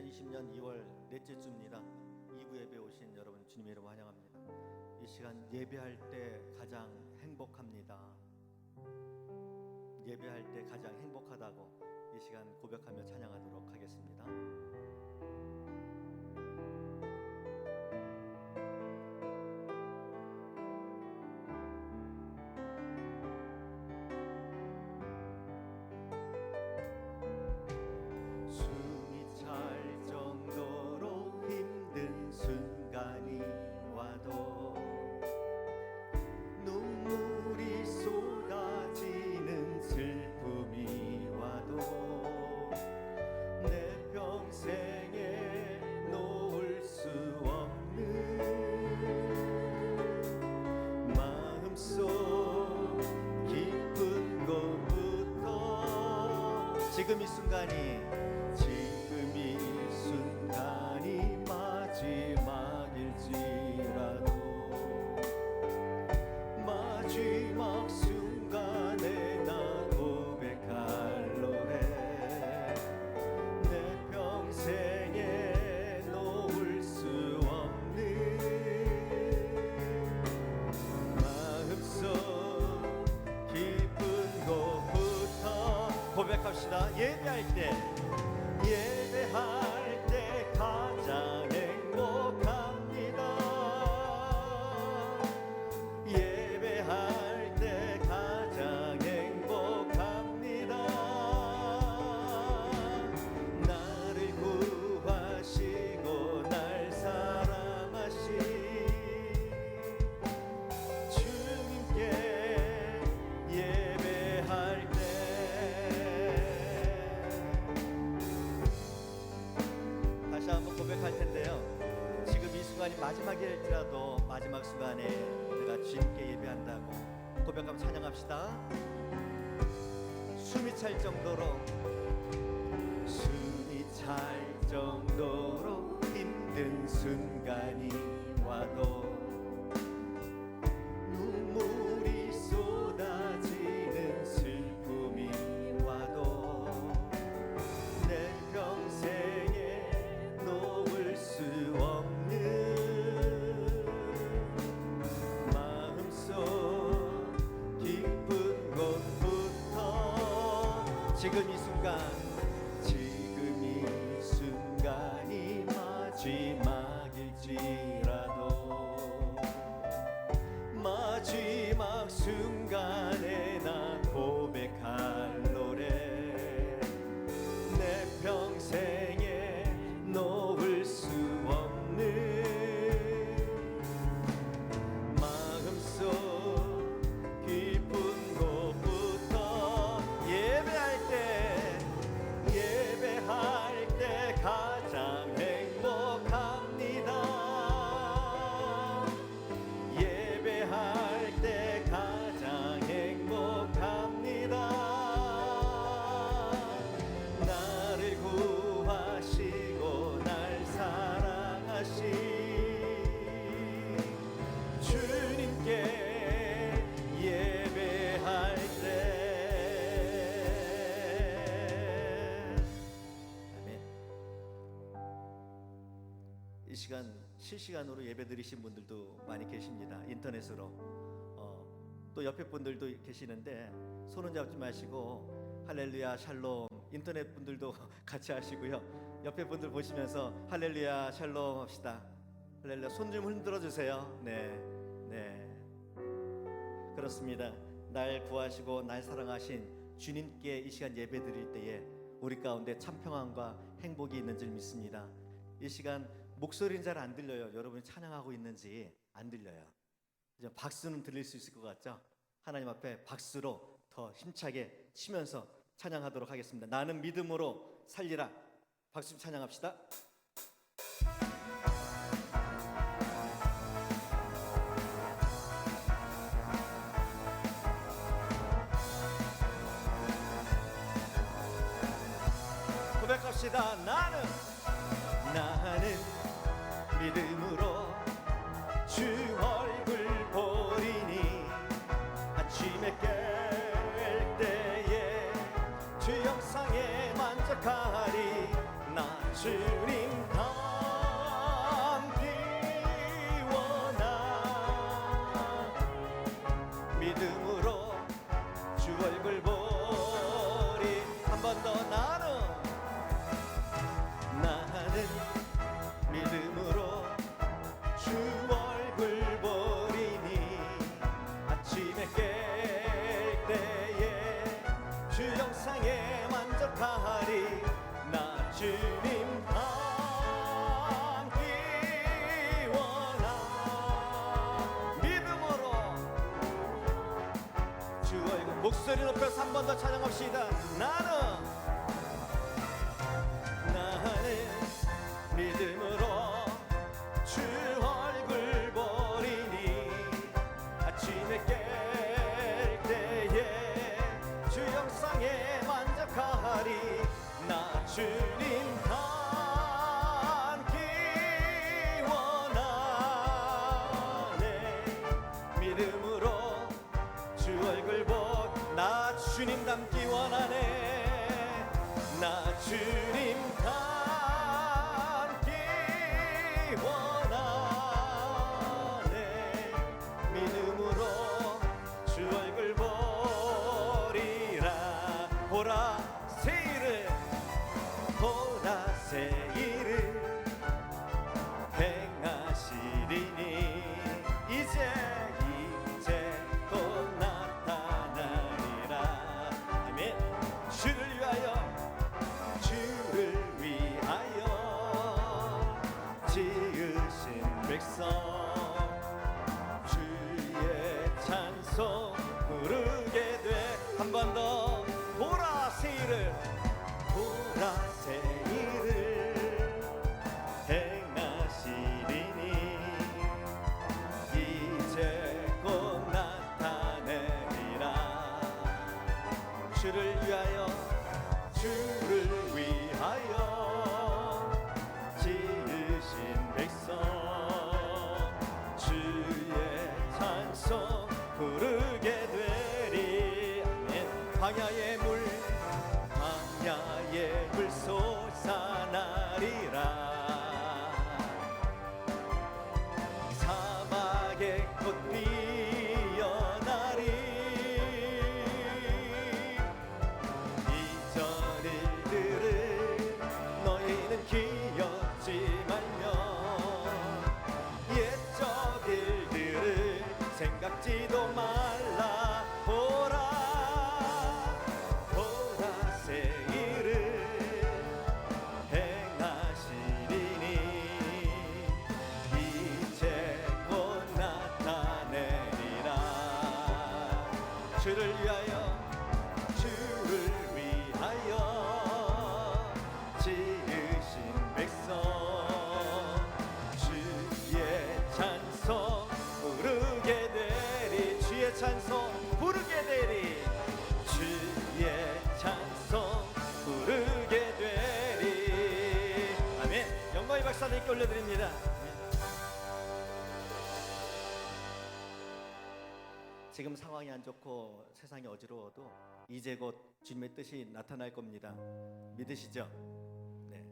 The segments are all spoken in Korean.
2020년 2월 넷째 주입니다. 2부 예배 오신 여러분 주님의 이름으로 환영합니다. 이 시간 예배할 때 가장 행복합니다. 예배할 때 가장 행복하다고 이 시간 고백하며 찬양하도록 하겠습니다. 순간이 와도 눈물이 쏟아지는 슬픔이 와도 내 평생에 놓을 수 없는 마음속 깊은 곳부터 지금 이 순간이 마지막일지라도 마지막 순간에 나 고백할 노래 내 평생에 놓을 수 없는 마음속 깊은 곳부터 고백합시다. 예배할 때 가장 행복합니다. 예배할 때 가장 행복합니다. 나를 구하시고 날 사랑하신 주님께 예배할 때 다시 한번 고백할 텐데요. 지금 이 순간이 마지막일지라도 마지막 순간에 내가 주님께 예배한다고 고백하며 찬양합시다. 숨이 찰 정도로 힘든 순간이 와도 눈물이 쏟아지는 슬픔이 와도 내 평생에 놓을 수 없는 마음속 깊은 곳부터 지금 이 순간이 마지막일지라도 마지막 순간에 나 고백할 노래 내 평생에 놓을 수 없는 마음속 깊은 곳부터 예배할 때 가장 행복합니다. 예배할 때 가장 행복합니다. 나를 구하시고 날 사랑하신 주님께 예배할 때 이 시간 실시간으로 예배드리신 분들도 많이 계십니다. 인터넷으로 또 옆에 분들도 계시는데 손은 잡지 마시고 할렐루야 샬롬 인터넷 분들도 같이 하시고요. 옆에 분들 보시면서 할렐루야 샬롬 합시다. 할렐루야 손 좀 흔들어 주세요. 네 그렇습니다. 날 구하시고 날 사랑하신 주님께 이 시간 예배드릴 때에 우리 가운데 참 평안과 행복이 있는 줄 믿습니다. 이 시간 목소리는 잘 안 들려요. 여러분이 찬양하고 있는지 안 들려요. 이제 박수는 들릴 수 있을 것 같죠? 하나님 앞에 박수로 더 힘차게 치면서 찬양하도록 하겠습니다. 나는 믿음으로 살리라. 박수 찬양합시다. 고백합시다. 나는 믿음으로 주 얼굴 보리니 아침에 깰 때에 주 영상에 만족하리 나 주님 믿음으로 주 얼굴 보리. 한 번 더. 나는 믿음으로 주 얼굴 보리니 아침에 깰 때에 주 영상에 만족하리. 나 주님 닮기 원하. 믿음으로 주 얼굴. 목소리 높여서 한 번 더 찬양합시다. 나는 믿음으로 주 얼굴 보리니 아침에 깰 때에 주 영상에 만족하리. 나 주님 닮기 원하네. 믿음으로 주 얼굴 나 주님 닮기 원하네. 나 주님 닮기 원하네. 믿음으로 주 얼굴 보리라. 보라 세일을 보라 세일을 행하시리니 이제 곧 나타나리라. 아멘. 주를 위하여 지으신 백성 주의 찬송 부르게 돼. 한 번 더. 보라 세일을 행하시리니 이제 곧 나타내리라. 주를 위하여 지으신 백성 주의 찬송 부르게 되리. 광야의 물 솟아나리라. 사막의 꽃 피어나리. 이전 일들을 너희는 기억지 말며 옛적 일들을 생각지도 말라. 보라 세일을 행하시리니 이제 곧 나타내리라. 주를 위하여 지으신 백성 주의 찬송 부르게 되리. 주의 찬송 부르게 되리. 주의 찬송 부르게 되리. 아멘. 영광의 박수 하나님께 올려드립니다. 지금 상황이 안 좋고 세상이 어지러워도 이제 곧 주님의 뜻이 나타날 겁니다. 믿으시죠? 네.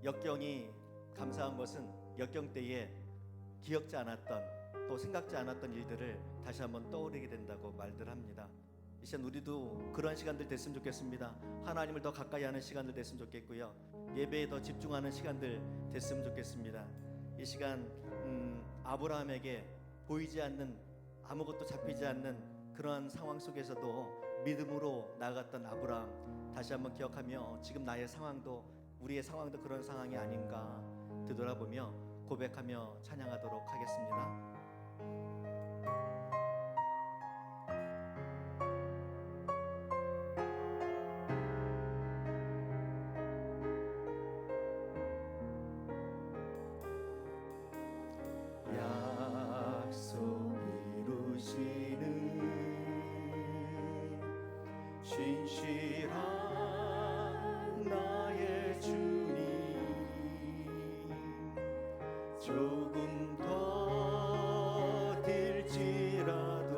역경이 감사한 것은 역경 때에 기억지 않았던 또 생각지 않았던 일들을 다시 한번 떠오르게 된다고 말들 합니다. 이 시간 우리도 그런 시간들 됐으면 좋겠습니다. 하나님을 더 가까이 하는 시간들 됐으면 좋겠고요. 예배에 더 집중하는 시간들 됐으면 좋겠습니다. 이 시간 아브라함에게 보이지 않는 아무것도 잡히지 않는 그러한 상황 속에서도 믿음으로 나아갔던 아브라함 다시 한번 기억하며 지금 나의 상황도 우리의 상황도 그런 상황이 아닌가 되돌아보며 고백하며 찬양하도록 하겠습니다. 신실한 나의 주님 조금 더딜지라도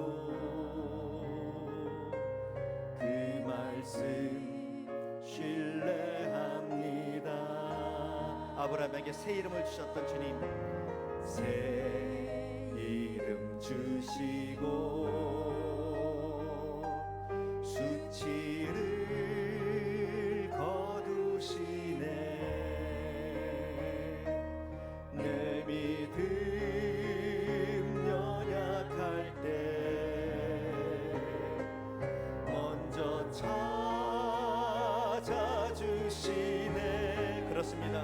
그 말씀 신뢰합니다. 아브라함에게 새 이름을 주셨던 주님 새 이름 주시고 찾아주시네. 그렇습니다.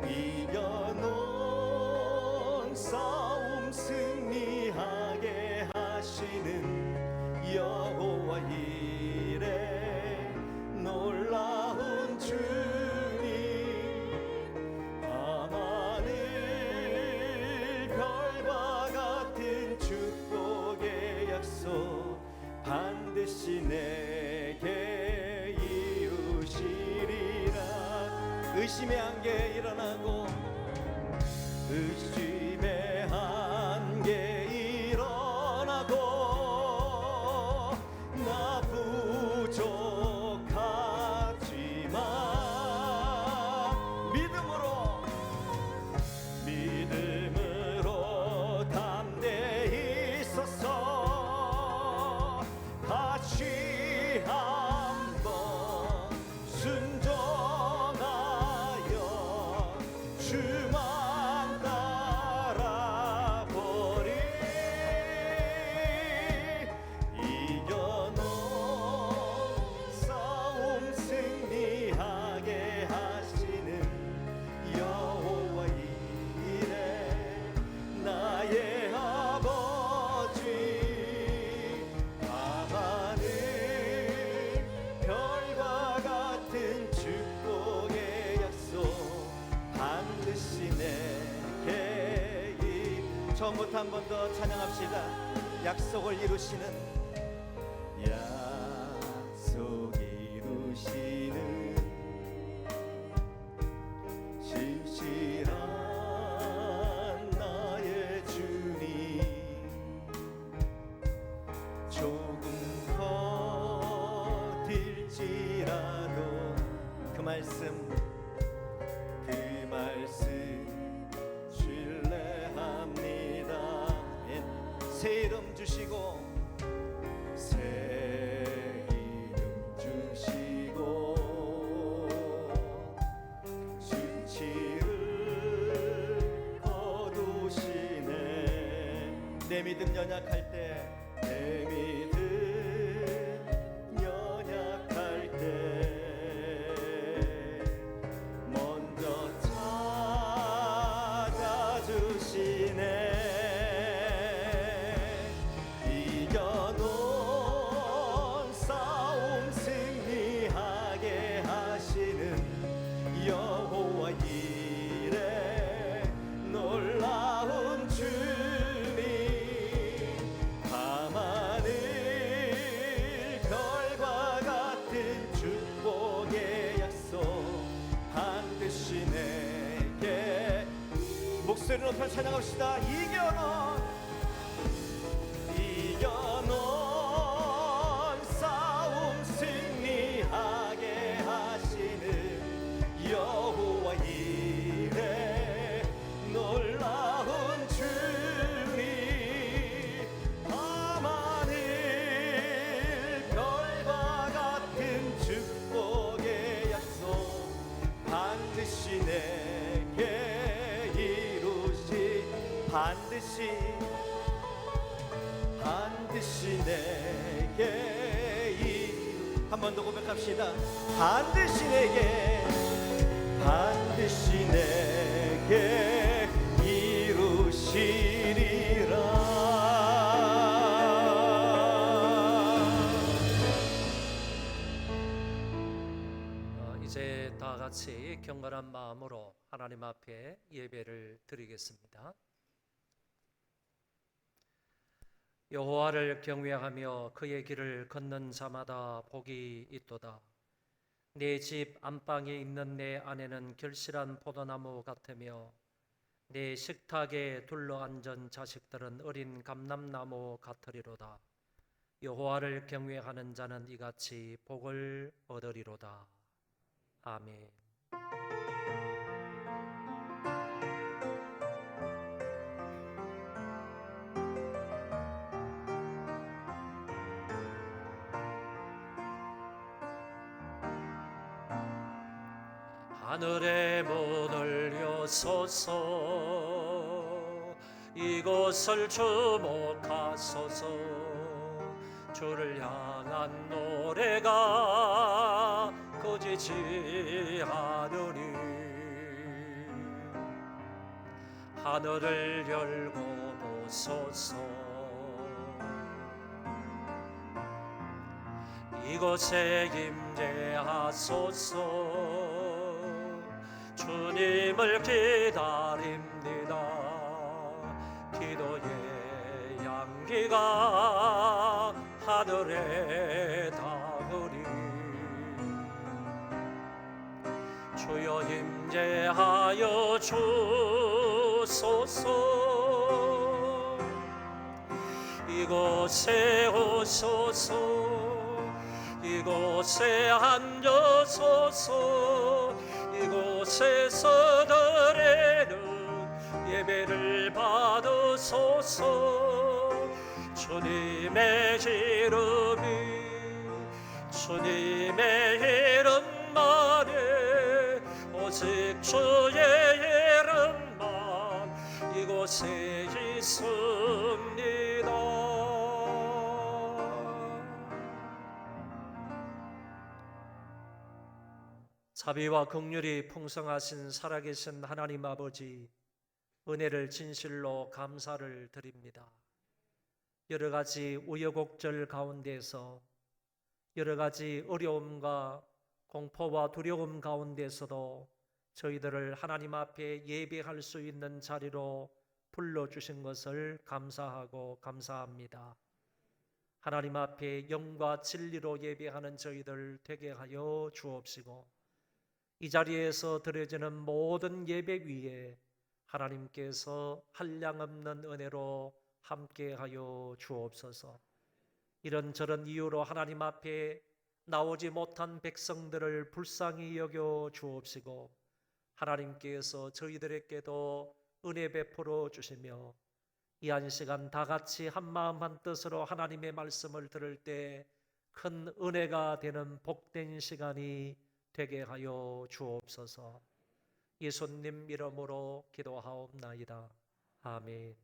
이겨놓은 싸움 승리하게 하시는 여호와 이레 놀라운 주님, 밤하늘 별과 같은 축복의 약속 반드시 내게 이루시리라. 의심의 한계 일어나고, 의심의 한계 일어나고, 나 부족하지만 믿음으로 담대히 서서 다시 한번 순종하여 주만 따라보리. 이겨놓은 싸움 승리하게 하시는 여호와 이레 나의 아버지, 밤하늘 별과 같은 축복의 약속 반드시 내게 처음부터 한 번 더 찬양합시다. 약속을 이루시는, 약속 이루시는 진실한 나의 주님, 조금 버틸지라도 그 말씀 신뢰합니다. 새 이름 주시고, 새 이름 주시고 수치를 거두시네. 내 믿음 연약할 때, 내 믿음 연약할 때 먼저 찾아주시네. 이겨놓은 싸움 승리하게 하시는 여호와 이레 놀라운 주님, 밤하늘 별과 같은 축복의 약속 반드시 내게. 목소리 높여 찬양합시다. 이겨놓은 싸움 승리하게 하시는 여호와 이레 놀라운 주님, 밤하늘 별과 같은 축복의 약속 반드시 내게 이루시. 반드시 내게 한 번 더 고백합시다. 반드시 내게 이루시리라. 이제 다 같이 경건한 마음으로 하나님 앞에 예배를 드리겠습니다. 여호와를 경외하며 그의 길을 걷는 자마다 복이 있도다. 내 집 안방에 있는 내 아내는 결실한 포도나무 같으며 내 식탁에 둘러앉은 자식들은 어린 감람나무 같으리로다. 여호와를 경외하는 자는 이같이 복을 얻으리로다. 아멘. 하늘의 문을 여소서, 이곳을 주목하소서. 주를 향한 노래가 꺼지지 않으리. 하늘을 열고 보소서. 이곳에 임재하소서. 주님을 기다립니다. 기도의 향기가 하늘에 닿으리. 주여 임재하여 주소서. 이곳에 오소서. 이곳에 앉으소서. 이곳에서 드리는 예배를 받으소서. 주님의 이름이 주님의 이름만이 오직 주의 이름만 이곳에 있습니다. 자비와 긍휼이 풍성하신 살아계신 하나님 아버지, 은혜를 진실로 감사를 드립니다. 여러 가지 우여곡절 가운데서, 여러 가지 어려움과 공포와 두려움 가운데서도 저희들을 하나님 앞에 예배할 수 있는 자리로 불러주신 것을 감사하고 감사합니다. 하나님 앞에 영과 진리로 예배하는 저희들 되게 하여 주옵시고, 이 자리에서 드려지는 모든 예배 위에 하나님께서 한량없는 은혜로 함께하여 주옵소서. 이런저런 이유로 하나님 앞에 나오지 못한 백성들을 불쌍히 여겨 주옵시고, 하나님께서 저희들에게도 은혜 베풀어 주시며, 이 한 시간 다 같이 한 마음 한 뜻으로 하나님의 말씀을 들을 때 큰 은혜가 되는 복된 시간이 되게 하여 주옵소서. 예수님 이름으로 기도하옵나이다. 아멘.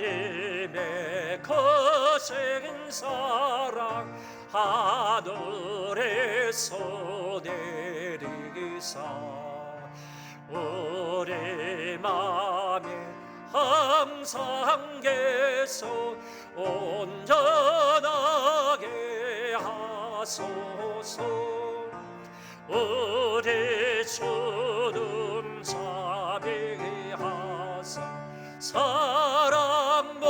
하나님의 거센 사랑 하늘에서 내리사 우리 맘에 항상 계속 온전하게 하소서. 우리 주는 자비하사 사랑만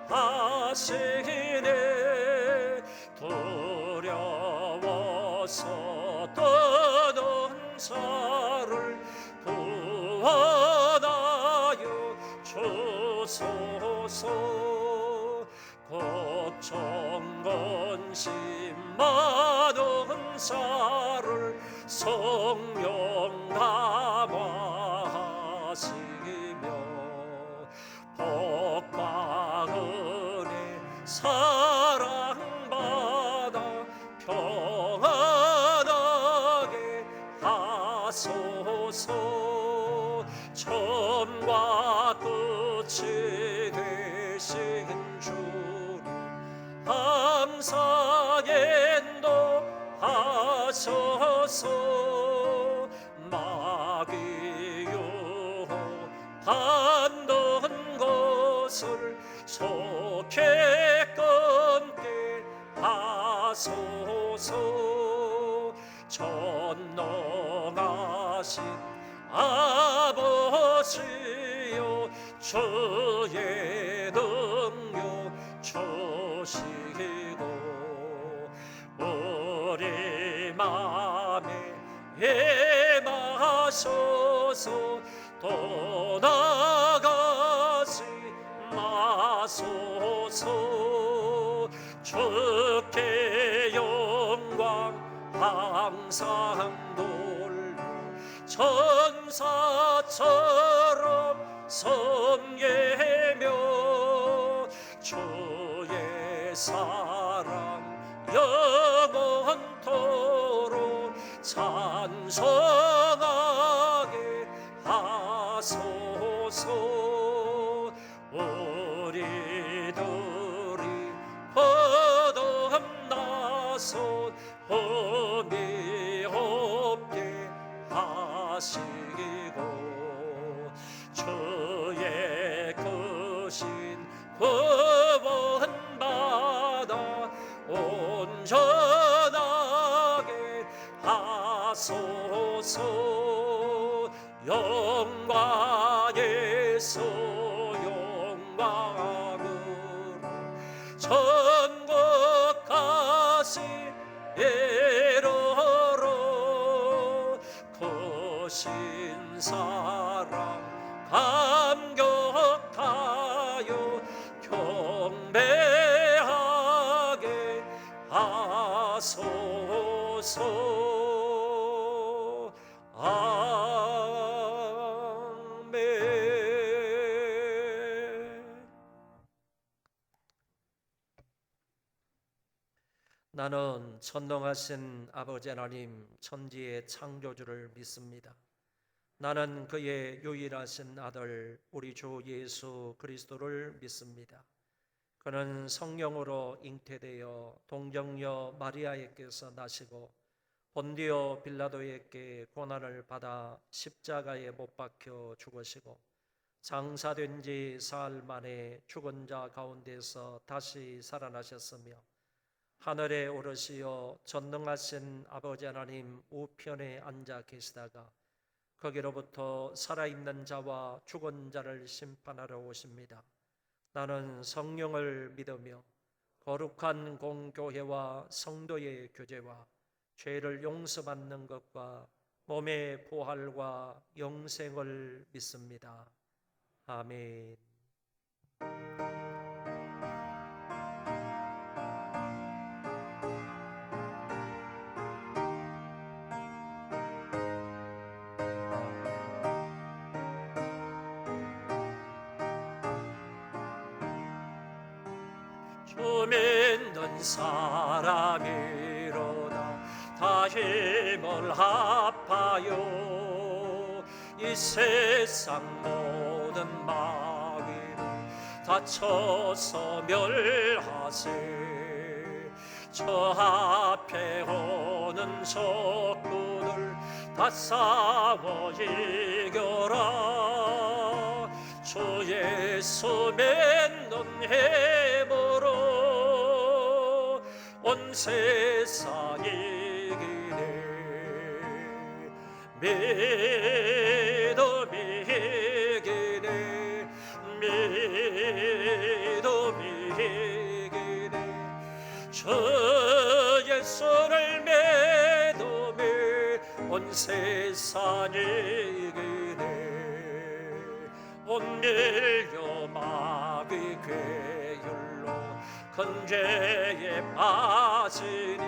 하시네. 두려워서 떠난 자를 구원하여 주소서. 걱정 근심 많은 자를 성령 감화하시며 복과 은혜 사랑받아 평안하게 하소서. 처음과 끝이 되신 주님 감사의 인도하소서. 마귀 유혹하는 것을 속히 끊게 하소서. 전능하신 아버지여 주의 능력 주시고 우리 맘에 임하소서. 떠나가지 마소서. 주께 영광 항상 놀려 천사처럼 섬기며 주의 사랑 영원토록 찬송하게 하소서. 우리들이 거듭나서 흠이 없게 하시고 주의 크신 구원받아 온전하게 하소서. 영광에서 영광으로 천국 가시리로로 크신 사랑 감격하여 경배하게 하소서. 나는 전능하신 아버지 하나님 천지의 창조주를 믿습니다. 나는 그의 유일하신 아들 우리 주 예수 그리스도를 믿습니다. 그는 성령으로 잉태되어 동정녀 마리아에게서 나시고 본디오 빌라도에게 고난을 받아 십자가에 못 박혀 죽으시고 장사된 지 사흘 만에 죽은 자 가운데서 다시 살아나셨으며 하늘에 오르시어 전능하신 아버지 하나님 우편에 앉아 계시다가 거기로부터 살아있는 자와 죽은 자를 심판하러 오십니다. 나는 성령을 믿으며 거룩한 공교회와 성도의 교제와 죄를 용서받는 것과 몸의 부활과 영생을 믿습니다. 아멘. 주 믿는 사람이로다 다 힘을 합하여 이 세상 모든 마귀를 다쳐서 멸하세. 저 앞에 오는 적군을 다 싸워 이겨라. 주 예수 믿는 힘으로 온 세상 이기네. 믿음이 이기네. 믿음이 이기네. 주 예수를 믿음이 온 세상 이기네. 온 인류 마귀 괴율로 큰 죄에 빠지니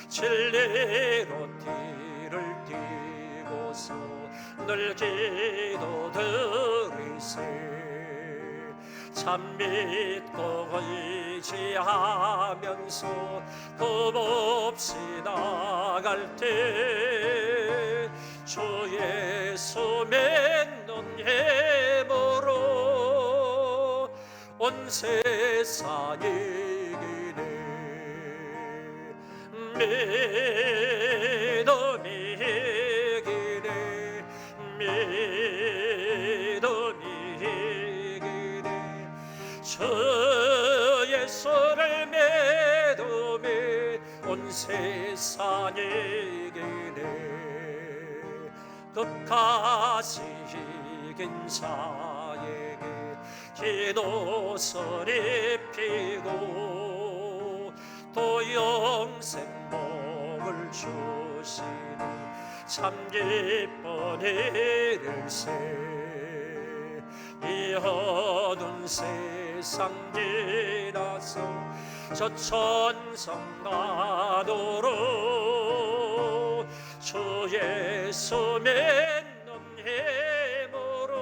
진리로 뒤를 띠고서 늘 기도드리세. 참 믿고 의지하면서 겁없이 나갈 때 주 예수 믿는 힘으로 온 세상 이기네. 믿음이 이기네. 믿음이 이기네. 주 예수를 믿음이 온 세상 이기네. 끝까지 이긴 자에게 기도서 입히고 또 영생복을 주시니 참 기쁜 일일세. 이 어두운 세상 지나서 저 천성 나도록 예수 맺는 힘으로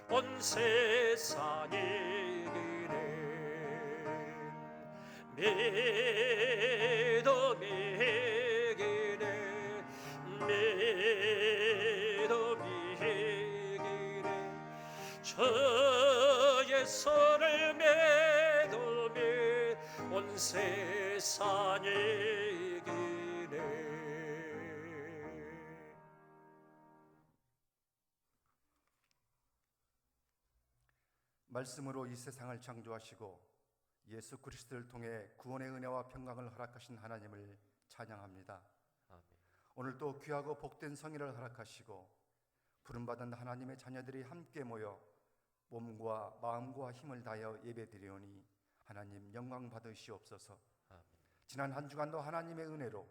온 세상이 이기네 믿음이 이기네 믿음이 이기네 저 예수를 믿음이 온 세상이 이기네. 말씀으로 이 세상을 창조하시고 예수 그리스도를 통해 구원의 은혜와 평강을 허락하신 하나님을 찬양합니다. 아멘. 오늘도 귀하고 복된 성의를 허락하시고 부름받은 하나님의 자녀들이 함께 모여 몸과 마음과 힘을 다하여 예배드리오니 하나님 영광 받으시옵소서. 아멘. 지난 한 주간도 하나님의 은혜로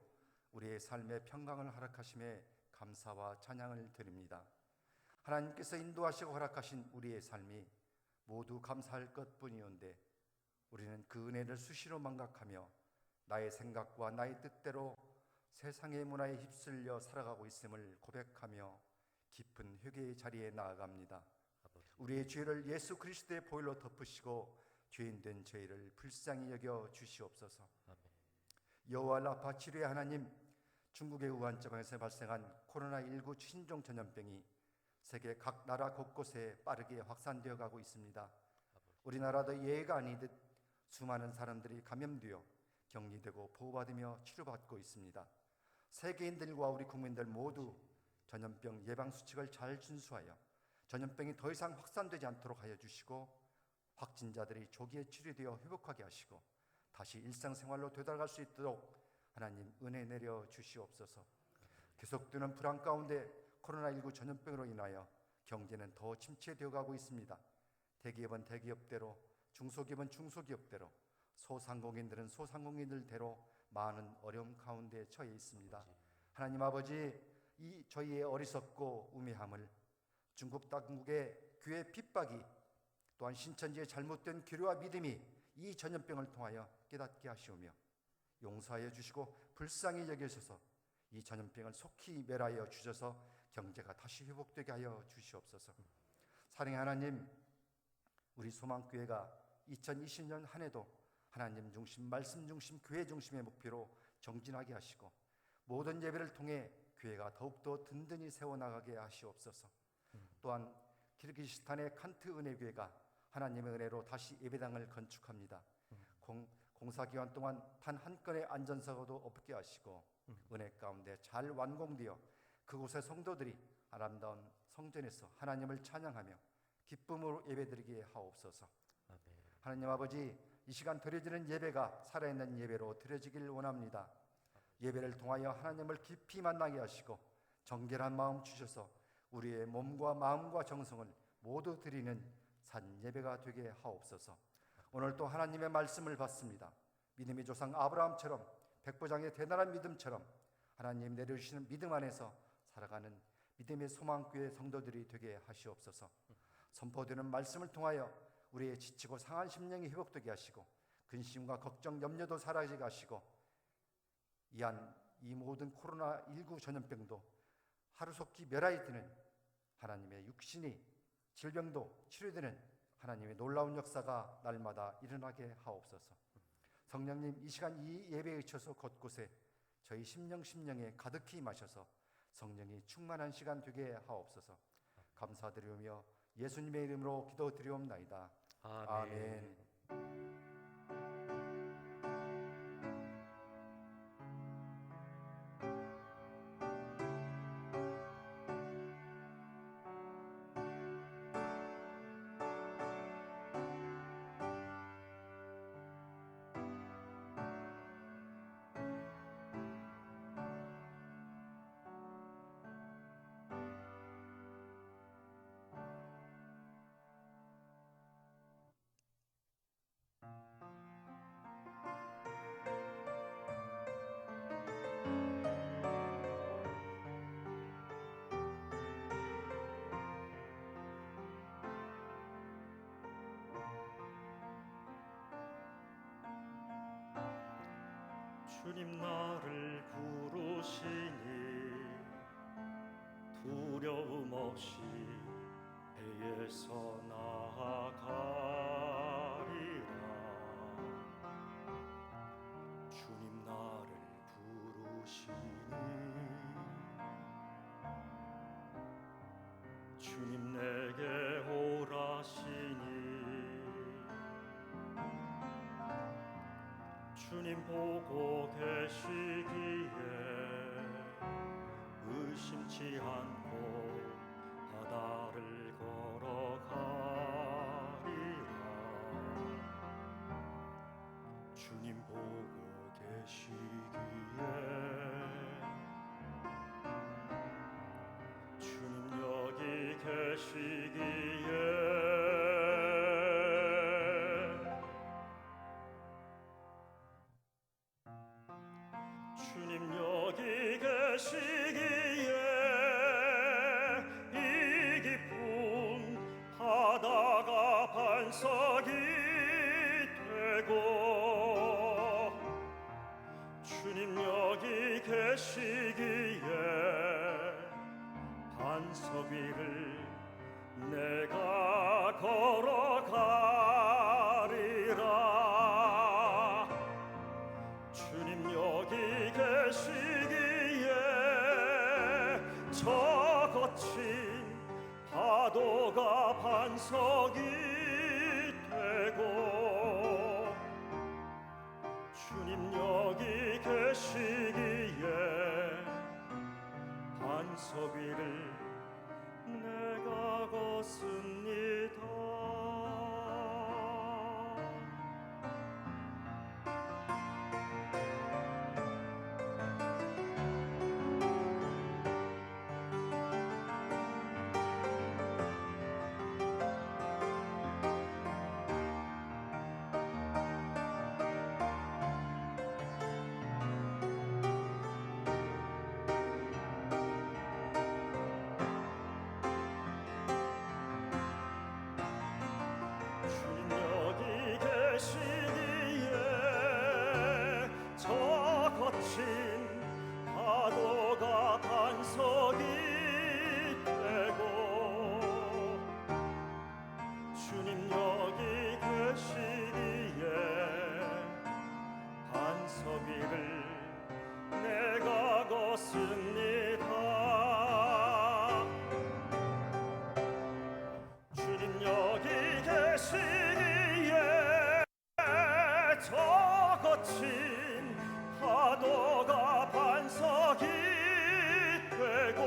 우리의 삶에 평강을 허락하심에 감사와 찬양을 드립니다. 하나님께서 인도하시고 허락하신 우리의 삶이 모두 감사할 것뿐이온데 우리는 그 은혜를 수시로 망각하며 나의 생각과 나의 뜻대로 세상의 문화에 휩쓸려 살아가고 있음을 고백하며 깊은 회개의 자리에 나아갑니다. 우리의 죄를 예수 그리스도의 보혈로 덮으시고 죄인된 저희를 불쌍히 여겨 주시옵소서. 여호와 라파 치료의 하나님, 중국의 우한 지방에서 발생한 코로나19 신종 전염병이 세계 각 나라 곳곳에 빠르게 확산되어 가고 있습니다. 우리나라도 예외가 아니듯 수많은 사람들이 감염되어 격리되고 보호받으며 치료받고 있습니다. 세계인들과 우리 국민들 모두 전염병 예방 수칙을 잘 준수하여 전염병이 더 이상 확산되지 않도록 하여 주시고 확진자들이 조기에 치료되어 회복하게 하시고 다시 일상생활로 되돌아갈 수 있도록 하나님 은혜 내려 주시옵소서. 계속되는 불안 가운데 코로나19 전염병으로 인하여 경제는 더 침체되어 가고 있습니다. 대기업은 대기업대로, 중소기업은 중소기업대로, 소상공인들은 소상공인들대로 많은 어려움 가운데 처해 있습니다. 하나님 아버지, 이 저희의 어리석고 우매함을 중국 당국의 교회 핍박이 또한 신천지의 잘못된 교류와 믿음이 이 전염병을 통하여 깨닫게 하시오며 용서하여 주시고 불쌍히 여기셔서 이 전염병을 속히 멸하여 주셔서 경제가 다시 회복되게 하여 주시옵소서. 사랑의 하나님, 우리 소망교회가 2020년 한 해도 하나님 중심, 말씀 중심, 교회 중심의 목표로 정진하게 하시고 모든 예배를 통해 교회가 더욱더 든든히 세워나가게 하시옵소서. 또한 키르기스탄의 칸트 은혜교회가 하나님의 은혜로 다시 예배당을 건축합니다. 공사기간 동안 단 한 건의 안전사고도 없게 하시고 은혜 가운데 잘 완공되어 그곳의 성도들이 아름다운 성전에서 하나님을 찬양하며 기쁨으로 예배드리게 하옵소서. 아멘. 하나님 아버지, 이 시간 드려지는 예배가 살아있는 예배로 드려지길 원합니다. 예배를 통하여 하나님을 깊이 만나게 하시고 정결한 마음 주셔서 우리의 몸과 마음과 정성을 모두 드리는 산 예배가 되게 하옵소서. 오늘도 하나님의 말씀을 받습니다. 믿음의 조상 아브라함처럼 백부장의 대단한 믿음처럼 하나님 내려주시는 믿음 안에서 살아가는 믿음의 소망교회 성도들이 되게 하시옵소서. 선포되는 말씀을 통하여 우리의 지치고 상한 심령이 회복되게 하시고 근심과 걱정, 염려도 사라지게 하시고 이 모든 코로나19 전염병도 하루속히 멸하여 드는 하나님의 육신이 질병도 치료되는 하나님의 놀라운 역사가 날마다 일어나게 하옵소서. 성령님, 이 시간 이 예배에 있어서 곳곳에 저희 심령에 가득히 임하셔서 성령이 충만한 시간 되게 하옵소서. 감사드리며 예수님의 이름으로 기도드리옵나이다. 아멘. 주님 나를 부르시니 두려움 없이 배에서 나아가리라. 주님 나를 부르시니 주님 내게 오라시니 주님 보고 계시기에 의심치 않고 바다를 걸어가리라. 주님 보고 계시기에 주님 여기 계시기에 주님 여기 계시기에 이 깊은 바다가 반석이 되고 주님 여기 계시기에 반석 위를 내가 걸어가리라. 주님 여기 계시기에 저 거친 파도가 반석이 되고 주님 여기 계시기에 반석 위를 내가 걷습니다. 주님 여기 계시기에 저 거친 파도가 반석이 되고 주님 여기 계시기에 반석 위를 내가 걷습니다. 주님 여기 계시기에 저 거친 파도가 반석이 되고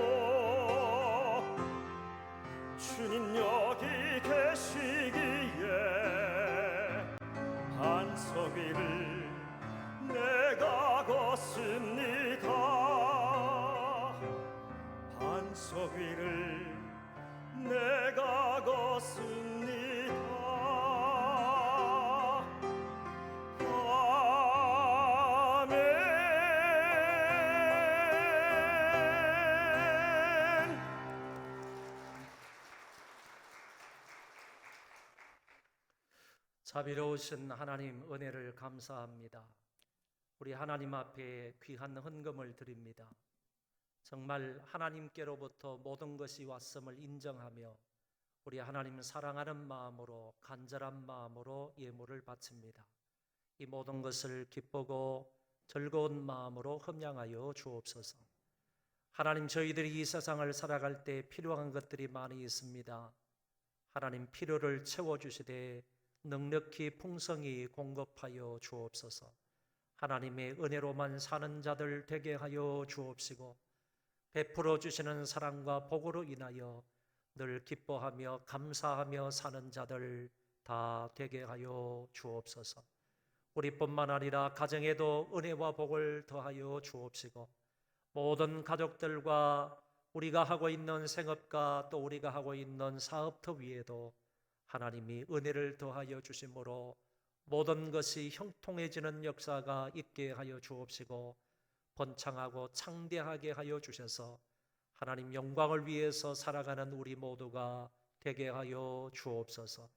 주님 여기 계시기에 반석 위를 내가 걷습니다. 반석 위를 내가 걷습니다. 아멘. 자비로우신 하나님 은혜를 감사합니다. 우리 하나님 앞에 귀한 헌금을 드립니다. 정말 하나님께로부터 모든 것이 왔음을 인정하며 우리 하나님 사랑하는 마음으로 간절한 마음으로 예물을 바칩니다. 이 모든 것을 기쁘고 즐거운 마음으로 흠양하여 주옵소서. 하나님, 저희들이 이 세상을 살아갈 때 필요한 것들이 많이 있습니다. 하나님, 필요를 채워주시되 넉넉히 풍성히 공급하여 주옵소서. 하나님의 은혜로만 사는 자들 되게 하여 주옵시고 베풀어 주시는 사랑과 복으로 인하여 늘 기뻐하며 감사하며 사는 자들 다 되게 하여 주옵소서. 우리뿐만 아니라 가정에도 은혜와 복을 더하여 주옵시고 모든 가족들과 우리가 하고 있는 생업과 또 우리가 하고 있는 사업터 위에도 하나님이 은혜를 더하여 주심으로 모든 것이 형통해지는 역사가 있게 하여 주옵시고 번창하고 창대하게 하여 주셔서 하나님 영광을 위해서 살아가는 우리 모두가 되게 하여 주옵소서.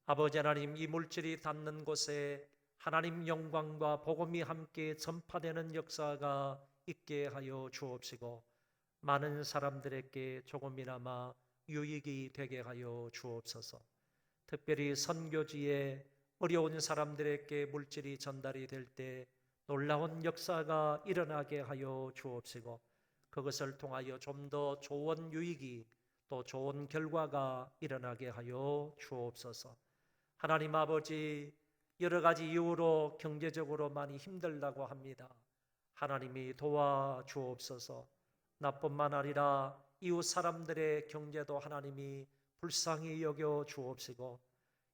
아버지 하나님, 이 물질이 닿는 곳에 하나님 영광과 복음이 함께 전파되는 역사가 있게 하여 주옵시고 많은 사람들에게 조금이나마 유익이 되게 하여 주옵소서. 특별히 선교지에 어려운 사람들에게 물질이 전달이 될 때 놀라운 역사가 일어나게 하여 주옵시고 그것을 통하여 좀 더 좋은 유익이 또 좋은 결과가 일어나게 하여 주옵소서. 하나님 아버지, 여러 가지 이유로 경제적으로 많이 힘들다고 합니다. 하나님이 도와주옵소서. 나뿐만 아니라 이웃 사람들의 경제도 하나님이 불쌍히 여겨 주옵시고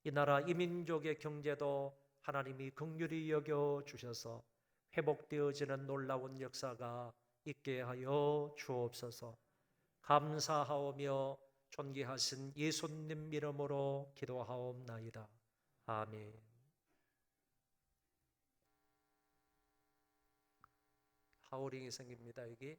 이 나라 이민족의 경제도 하나님이 긍휼히 여겨 주셔서 회복되어지는 놀라운 역사가 있게 하여 주옵소서. 감사하오며 존귀하신 예수님 이름으로 기도하옵나이다. 아멘. 하우링이 생깁니다. 여기.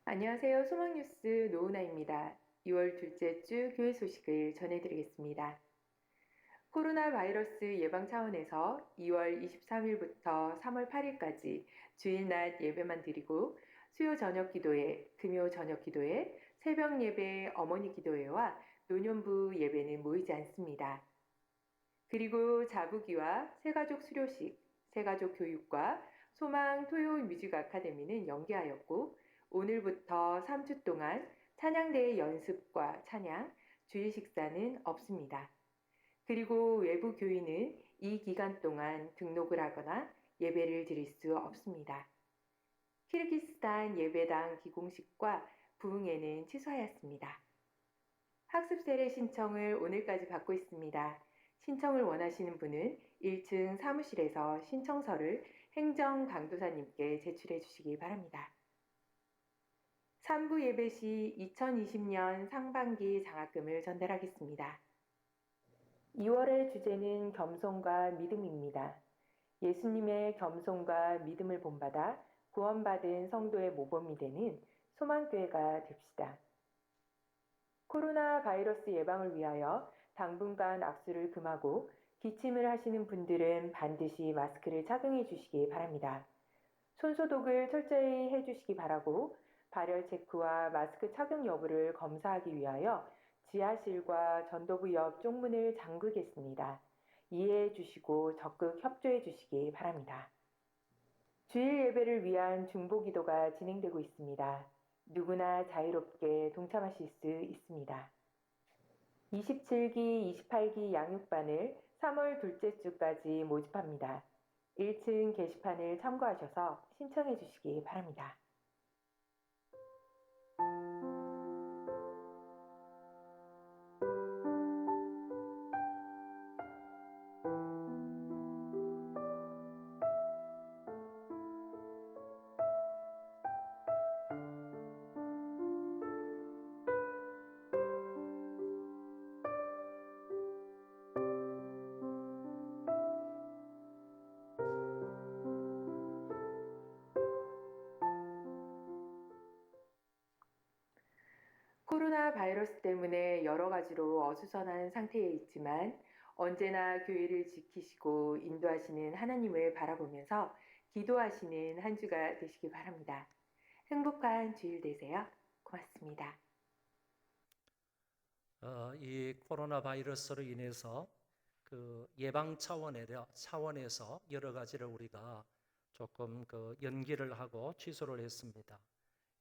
안녕하세요. 소망뉴스 노은아입니다. 2월 둘째 주 교회 소식을 전해드리겠습니다. 코로나 바이러스 예방 차원에서 2월 23일부터 3월 8일까지 주일 낮 예배만 드리고 수요 저녁 기도회, 금요 저녁 기도회, 새벽 예배, 어머니 기도회와 노년부 예배는 모이지 않습니다. 그리고 자부기와 새가족 수료식, 새가족 교육과 소망 토요 뮤직 아카데미는 연기하였고 오늘부터 3주 동안 찬양대회 연습과 찬양, 주일 식사는 없습니다. 그리고 외부 교인은 이 기간 동안 등록을 하거나 예배를 드릴 수 없습니다. 키르기스탄 예배당 기공식과 부흥회는 취소하였습니다. 학습 세례 신청을 오늘까지 받고 있습니다. 신청을 원하시는 분은 1층 사무실에서 신청서를 행정 강도사님께 제출해 주시기 바랍니다. 3부 예배 시 2020년 상반기 장학금을 전달하겠습니다. 2월의 주제는 겸손과 믿음입니다. 예수님의 겸손과 믿음을 본받아 구원받은 성도의 모범이 되는 소망교회가 됩시다. 코로나 바이러스 예방을 위하여 당분간 악수를 금하고 기침을 하시는 분들은 반드시 마스크를 착용해 주시기 바랍니다. 손소독을 철저히 해 주시기 바라고 발열 체크와 마스크 착용 여부를 검사하기 위하여 지하실과 전도부 옆 쪽문을 잠그겠습니다. 이해해 주시고 적극 협조해 주시기 바랍니다. 주일 예배를 위한 중보기도가 진행되고 있습니다. 누구나 자유롭게 동참하실 수 있습니다. 27기, 28기 양육반을 3월 둘째 주까지 모집합니다. 1층 게시판을 참고하셔서 신청해 주시기 바랍니다. 코로나 바이러스 때문에 여러 가지로 어수선한 상태에 있지만 언제나 교회를 지키시고 인도하시는 하나님을 바라보면서 기도하시는 한 주가 되시기 바랍니다. 행복한 주일 되세요. 고맙습니다. 이 코로나 바이러스로 인해서 그 예방 차원에서 여러 가지를 우리가 조금 연기를 하고 취소를 했습니다.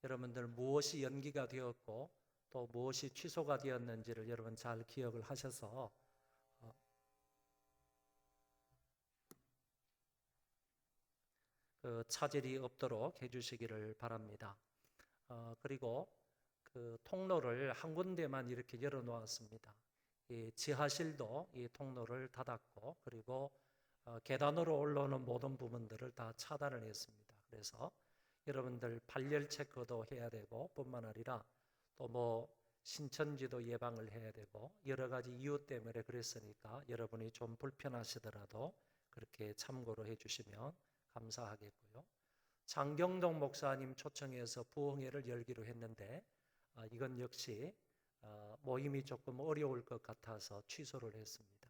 여러분들 무엇이 연기가 되었고 또 무엇이 취소가 되었는지를 여러분 잘 기억을 하셔서 차질이 없도록 해주시기를 바랍니다. 그리고 그 통로를 한 군데만 이렇게 열어놓았습니다. 이 지하실도 이 통로를 닫았고 그리고 계단으로 올라오는 모든 부분들을 다 차단을 했습니다. 그래서 여러분들 발열 체크도 해야 되고 뿐만 아니라 또 뭐 신천지도 예방을 해야 되고 여러 가지 이유 때문에 그랬으니까 여러분이 좀 불편하시더라도 그렇게 참고로 해주시면 감사하겠고요. 장경동 목사님 초청해서 부흥회를 열기로 했는데 이건 역시 모임이 조금 어려울 것 같아서 취소를 했습니다.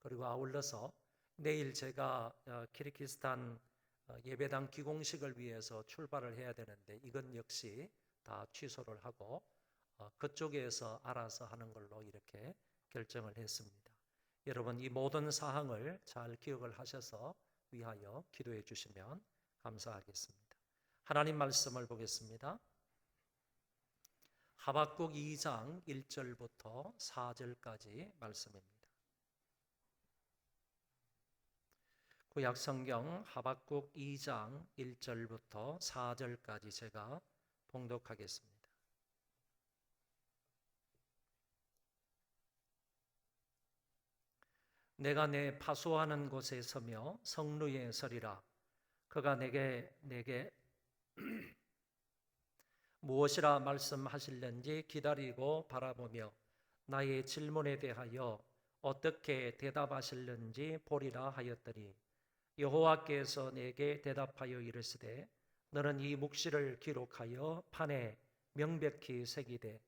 그리고 아울러서 내일 제가 키르기스탄 예배당 기공식을 위해서 출발을 해야 되는데 이건 역시 다 취소를 하고 그쪽에서 알아서 하는 걸로 이렇게 결정을 했습니다. 여러분 이 모든 사항을 잘 기억을 하셔서 위하여 기도해 주시면 감사하겠습니다. 하나님 말씀을 보겠습니다. 하박국 2장 1절부터 4절까지 말씀입니다. 구약성경 하박국 2장 1절부터 4절까지 제가 봉독하겠습니다. 내가 내 파수하는 곳에 서며 성루에 서리라. 그가 내게 무엇이라 말씀하실는지 기다리고 바라보며 나의 질문에 대하여 어떻게 대답하실는지 보리라 하였더니 여호와께서 내게 대답하여 이르시되 너는 이 묵시를 기록하여 판에 명백히 새기되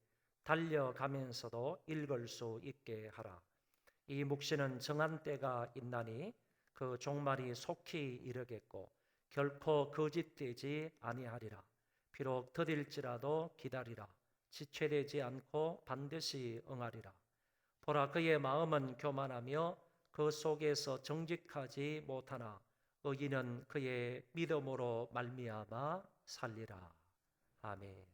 달려가면서도 읽을 수 있게 하라. 이 묵시는 정한 때가 있나니 그 종말이 속히 이르겠고 결코 거짓되지 아니하리라. 비록 더딜지라도 기다리라. 지체되지 않고 반드시 응하리라. 보라 그의 마음은 교만하며 그 속에서 정직하지 못하나 의인은 그의 믿음으로 말미암아 살리라. 아멘.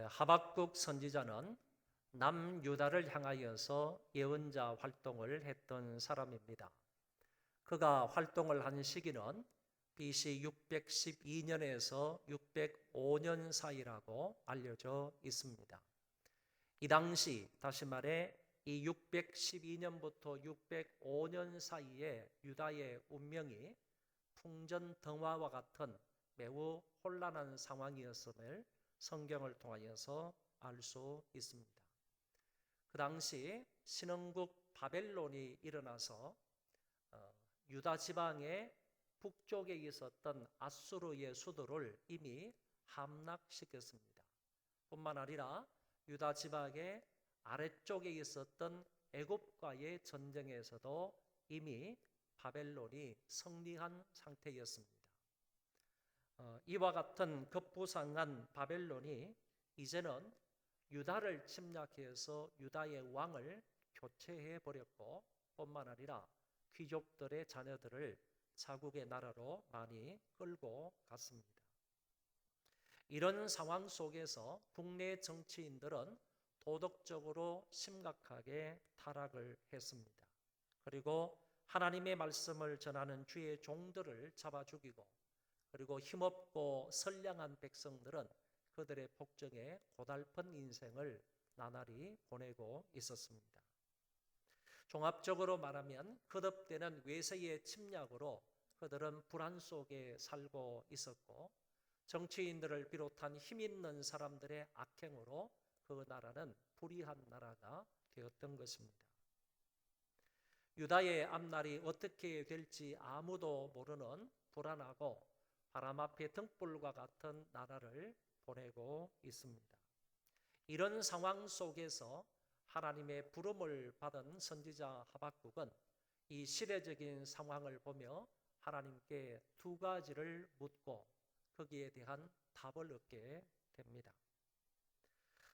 하박국 선지자는 남유다를 향하여서 예언자 활동을 했던 사람입니다. 그가 활동을 한 시기는 BC 612년에서 605년 사이라고 알려져 있습니다. 이 당시 다시 말해 이 612년부터 605년 사이에 유다의 운명이 풍전등화와 같은 매우 혼란한 상황이었음을 성경을 통하여서 알 수 있습니다. 그 당시 신흥국 바벨론이 일어나서 유다 지방의 북쪽에 있었던 아수르의 수도를 이미 함락시켰습니다. 뿐만 아니라 유다 지방의 아래쪽에 있었던 애굽과의 전쟁에서도 이미 바벨론이 승리한 상태였습니다. 이와 같은 급부상한 바벨론이 이제는 유다를 침략해서 유다의 왕을 교체해 버렸고 뿐만 아니라 귀족들의 자녀들을 자국의 나라로 많이 끌고 갔습니다. 이런 상황 속에서 국내 정치인들은 도덕적으로 심각하게 타락을 했습니다. 그리고 하나님의 말씀을 전하는 주의 종들을 잡아 죽이고 그리고 힘없고 선량한 백성들은 그들의 복정에 고달픈 인생을 나날이 보내고 있었습니다. 종합적으로 말하면 거듭되는 외세의 침략으로 그들은 불안 속에 살고 있었고 정치인들을 비롯한 힘 있는 사람들의 악행으로 그 나라는 불의한 나라가 되었던 것입니다. 유다의 앞날이 어떻게 될지 아무도 모르는 불안하고 바람 앞에 등불과 같은 나라를 보내고 있습니다. 이런 상황 속에서 하나님의 부름을 받은 선지자 하박국은 이 시대적인 상황을 보며 하나님께 두 가지를 묻고 거기에 대한 답을 얻게 됩니다.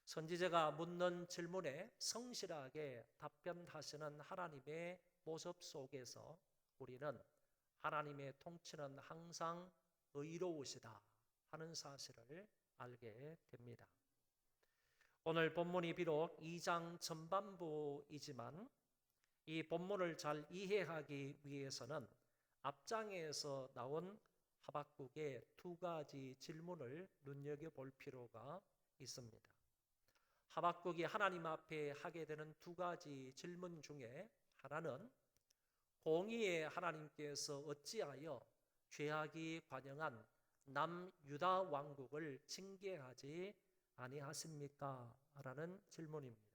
선지자가 묻는 질문에 성실하게 답변하시는 하나님의 모습 속에서 우리는 하나님의 통치는 항상 의로우시다 하는 사실을 알게 됩니다. 오늘 본문이 비록 2장 전반부이지만 이 본문을 잘 이해하기 위해서는 앞장에서 나온 하박국의 두 가지 질문을 눈여겨볼 필요가 있습니다. 하박국이 하나님 앞에 하게 되는 두 가지 질문 중에 하나는 공의의 하나님께서 어찌하여 죄악이 관영한 남유다 왕국을 징계하지 아니하십니까? 라는 질문입니다.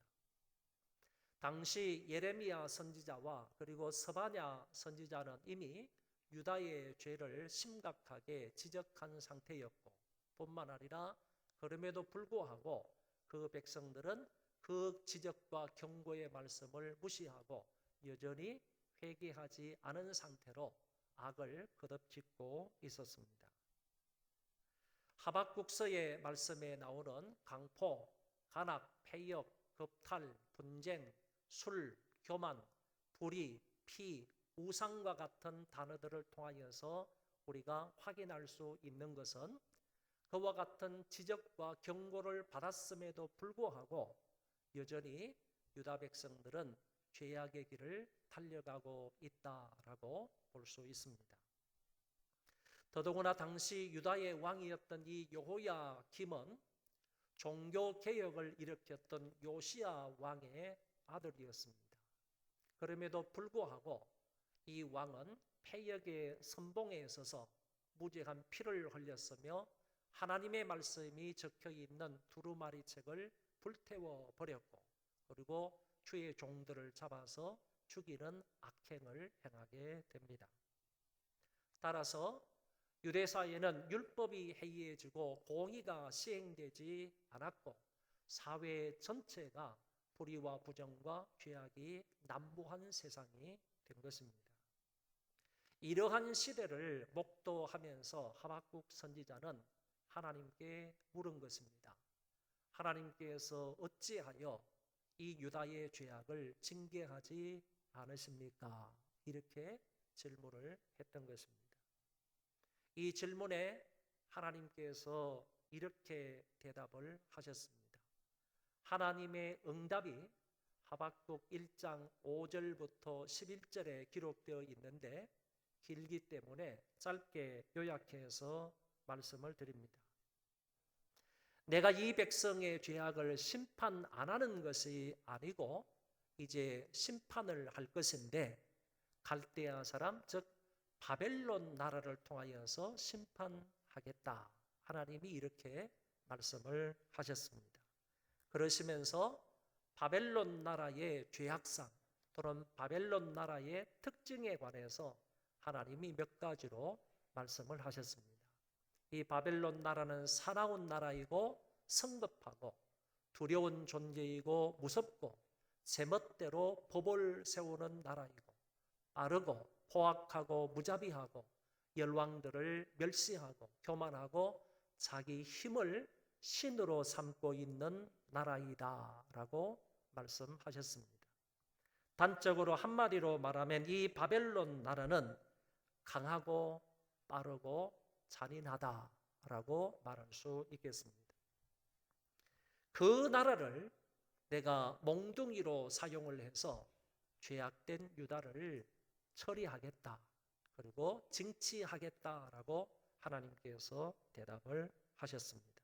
당시 예레미야 선지자와 그리고 스바냐 선지자는 이미 유다의 죄를 심각하게 지적한 상태였고 뿐만 아니라 그럼에도 불구하고 그 백성들은 그 지적과 경고의 말씀을 무시하고 여전히 회개하지 않은 상태로 악을 거듭짓고 있었습니다. 하박국서의 말씀에 나오는 강포, 간악, 폐역, 겁탈, 분쟁, 술, 교만, 불의, 피, 우상과 같은 단어들을 통하여서 우리가 확인할 수 있는 것은 그와 같은 지적과 경고를 받았음에도 불구하고 여전히 유다 백성들은 죄악의 길을 달려가고 있다라고 볼 수 있습니다. 더더구나 당시 유다의 왕이었던 이 여호야김은 종교 개혁을 일으켰던 요시야 왕의 아들이었습니다. 그럼에도 불구하고 이 왕은 패역의 선봉에 있어서 무죄한 피를 흘렸으며 하나님의 말씀이 적혀 있는 두루마리 책을 불태워 버렸고 그리고 주의 종들을 잡아서 죽이는 악행을 행하게 됩니다. 따라서 유대사회는 율법이 해이해지고 공의가 시행되지 않았고 사회 전체가 불의와 부정과 죄악이 난무한 세상이 된 것입니다. 이러한 시대를 목도하면서 하박국 선지자는 하나님께 물은 것입니다. 하나님께서 어찌하여 이 유다의 죄악을 징계하지 않으십니까? 이렇게 질문을 했던 것입니다. 이 질문에 하나님께서 이렇게 대답을 하셨습니다. 하나님의 응답이 하박국 1장 5절부터 11절에 기록되어 있는데 길기 때문에 짧게 요약해서 말씀을 드립니다. 내가 이 백성의 죄악을 심판 안 하는 것이 아니고 이제 심판을 할 것인데 갈대아 사람 즉 바벨론 나라를 통하여서 심판하겠다. 하나님이 이렇게 말씀을 하셨습니다. 그러시면서 바벨론 나라의 죄악상 또는 바벨론 나라의 특징에 관해서 하나님이 몇 가지로 말씀을 하셨습니다. 이 바벨론 나라는 사나운 나라이고 성급하고 두려운 존재이고 무섭고 제멋대로 법을 세우는 나라이고 빠르고 포악하고 무자비하고 열왕들을 멸시하고 교만하고 자기 힘을 신으로 삼고 있는 나라이다라고 말씀하셨습니다. 단적으로 한마디로 말하면 이 바벨론 나라는 강하고 빠르고 잔인하다라고 말할 수 있겠습니다. 그 나라를 내가 몽둥이로 사용을 해서 죄악된 유다를 처리하겠다. 그리고 징치하겠다라고 하나님께서 대답을 하셨습니다.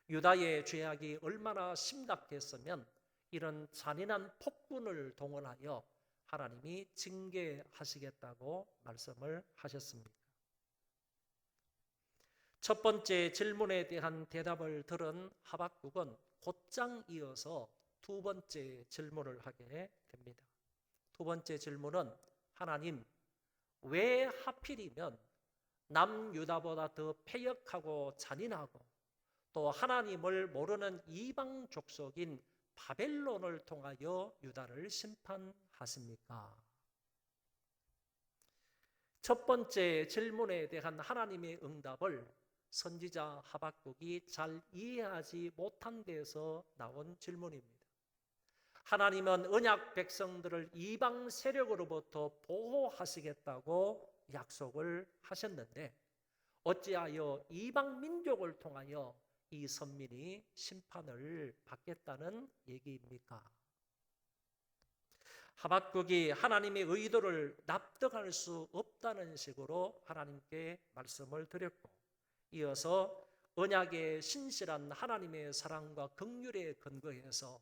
유다의 죄악이 얼마나 심각했으면 이런 잔인한 폭군을 동원하여 하나님이 징계하시겠다고 말씀을 하셨습니다. 첫 번째 질문에 대한 대답을 들은 하박국은 곧장 이어서 두 번째 질문을 하게 됩니다. 두 번째 질문은 하나님, 왜 하필이면 남유다보다 더 패역하고 잔인하고 또 하나님을 모르는 이방 족속인 바벨론을 통하여 유다를 심판하십니까? 첫 번째 질문에 대한 하나님의 응답을 선지자 하박국이 잘 이해하지 못한 데서 나온 질문입니다. 하나님은 언약 백성들을 이방 세력으로부터 보호하시겠다고 약속을 하셨는데 어찌하여 이방 민족을 통하여 이 선민이 심판을 받겠다는 얘기입니까? 하박국이 하나님의 의도를 납득할 수 없다는 식으로 하나님께 말씀을 드렸고 이어서 언약의 신실한 하나님의 사랑과 긍휼에 근거해서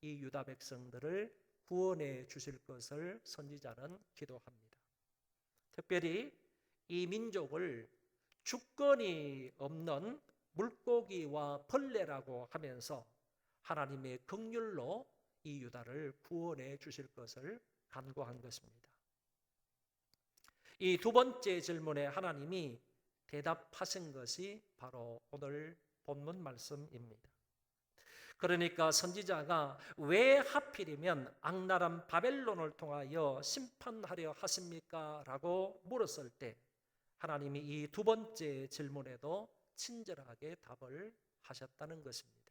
이 유다 백성들을 구원해 주실 것을 선지자는 기도합니다. 특별히 이 민족을 주권이 없는 물고기와 벌레라고 하면서 하나님의 긍휼로 이 유다를 구원해 주실 것을 간구한 것입니다. 이 두 번째 질문에 하나님이 대답하신 것이 바로 오늘 본문 말씀입니다. 그러니까 선지자가 왜 하필이면 악랄한 바벨론을 통하여 심판하려 하십니까? 라고 물었을 때 하나님이 이 두 번째 질문에도 친절하게 답을 하셨다는 것입니다.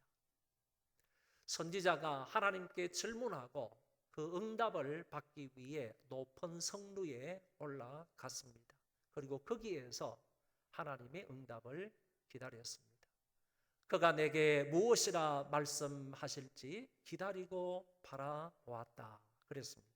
선지자가 하나님께 질문하고 그 응답을 받기 위해 높은 성루에 올라갔습니다. 그리고 거기에서 하나님의 응답을 기다렸습니다. 그가 내게 무엇이라 말씀하실지 기다리고 바라보았다 그랬습니다.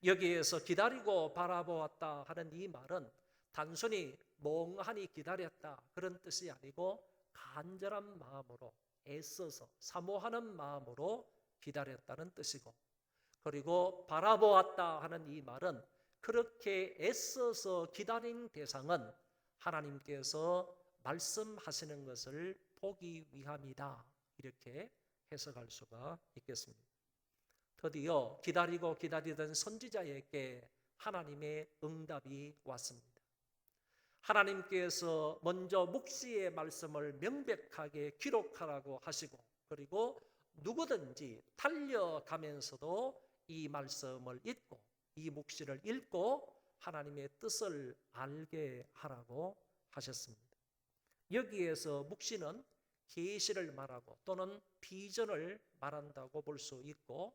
여기에서 기다리고 바라보았다 하는 이 말은 단순히 멍하니 기다렸다 그런 뜻이 아니고 간절한 마음으로 애써서 사모하는 마음으로 기다렸다는 뜻이고, 그리고 바라보았다 하는 이 말은 그렇게 애써서 기다린 대상은 하나님께서 말씀하시는 것을 보기 위함이다, 이렇게 해석할 수가 있겠습니다. 드디어 기다리고 기다리던 선지자에게 하나님의 응답이 왔습니다. 하나님께서 먼저 묵시의 말씀을 명백하게 기록하라고 하시고, 그리고 누구든지 달려가면서도 이 말씀을 읽고 이 묵시를 읽고 하나님의 뜻을 알게 하라고 하셨습니다. 여기에서 묵시는 계시를 말하고 또는 비전을 말한다고 볼 수 있고,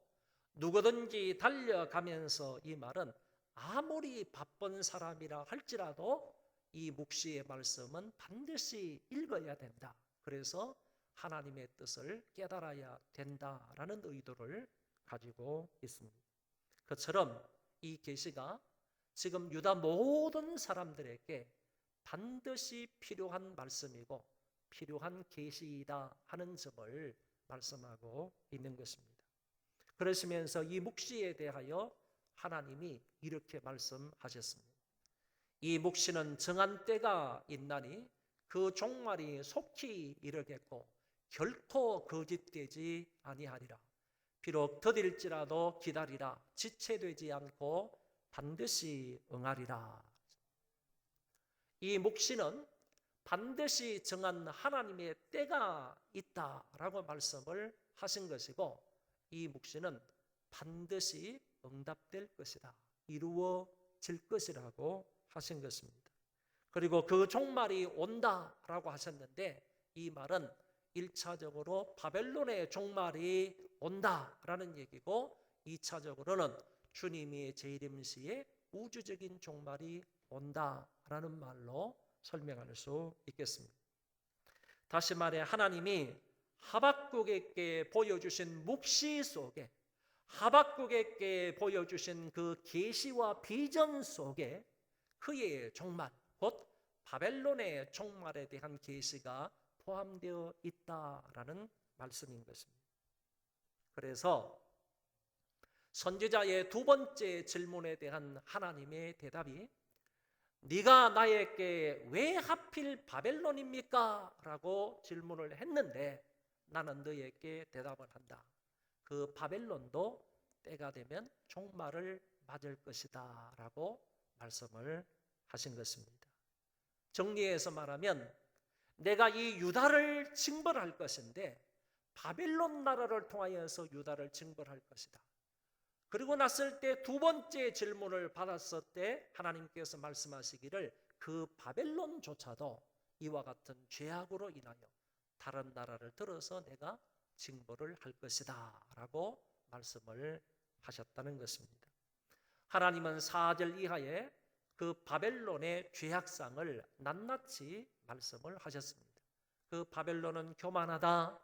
누구든지 달려가면서 이 말은 아무리 바쁜 사람이라 할지라도 이 묵시의 말씀은 반드시 읽어야 된다. 그래서 하나님의 뜻을 깨달아야 된다라는 의도를 가지고 있습니다. 그처럼 이 계시가 지금 유다 모든 사람들에게 반드시 필요한 말씀이고 필요한 계시이다 하는 점을 말씀하고 있는 것입니다. 그러시면서 이 묵시에 대하여 하나님이 이렇게 말씀하셨습니다. 이 묵시는 정한 때가 있나니 그 종말이 속히 이르겠고 결코 거짓되지 아니하리라. 비록 더딜지라도 기다리라. 지체되지 않고 반드시 응하리라. 이 묵시는 반드시 정한 하나님의 때가 있다라고 말씀을 하신 것이고, 이 묵시는 반드시 응답될 것이다, 이루어질 것이라고 하신 것입니다. 그리고 그 종말이 온다라고 하셨는데, 이 말은 1차적으로 바벨론의 종말이 온다라는 얘기고, 2차적으로는 주님이 재림시에 우주적인 종말이 온다라는 말로 설명할 수 있겠습니다. 다시 말해 하나님이 하박국에게 보여주신 묵시 속에, 하박국에게 보여주신 그 계시와 비전 속에 그의 종말, 곧 바벨론의 종말에 대한 계시가 포함되어 있다라는 말씀인 것입니다. 그래서 선지자의 두 번째 질문에 대한 하나님의 대답이 네가 나에게 왜 하필 바벨론입니까? 라고 질문을 했는데 나는 너에게 대답을 한다. 그 바벨론도 때가 되면 종말을 맞을 것이다 라고 말씀을 하신 것입니다. 정리해서 말하면 내가 이 유다를 징벌할 것인데 바벨론 나라를 통하여서 유다를 징벌할 것이다. 그리고 났을 때 두 번째 질문을 받았을 때 하나님께서 말씀하시기를 그 바벨론조차도 이와 같은 죄악으로 인하여 다른 나라를 들어서 내가 징벌을 할 것이다 라고 말씀을 하셨다는 것입니다. 하나님은 4절 이하에 그 바벨론의 죄악상을 낱낱이 말씀을 하셨습니다. 그 바벨론은 교만하다,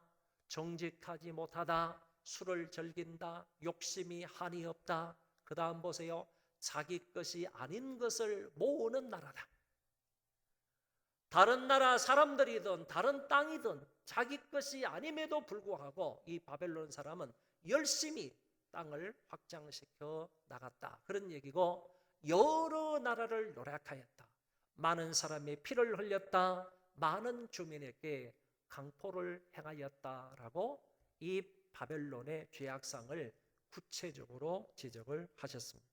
정직하지 못하다, 술을 즐긴다, 욕심이 한이 없다. 그 다음 보세요. 자기 것이 아닌 것을 모으는 나라다. 다른 나라 사람들이든 다른 땅이든 자기 것이 아님에도 불구하고 이 바벨론 사람은 열심히 땅을 확장시켜 나갔다. 그런 얘기고, 여러 나라를 노략하였다. 많은 사람의 피를 흘렸다. 많은 주민에게 강포를 행하였다라고 이 바벨론의 죄악상을 구체적으로 지적을 하셨습니다.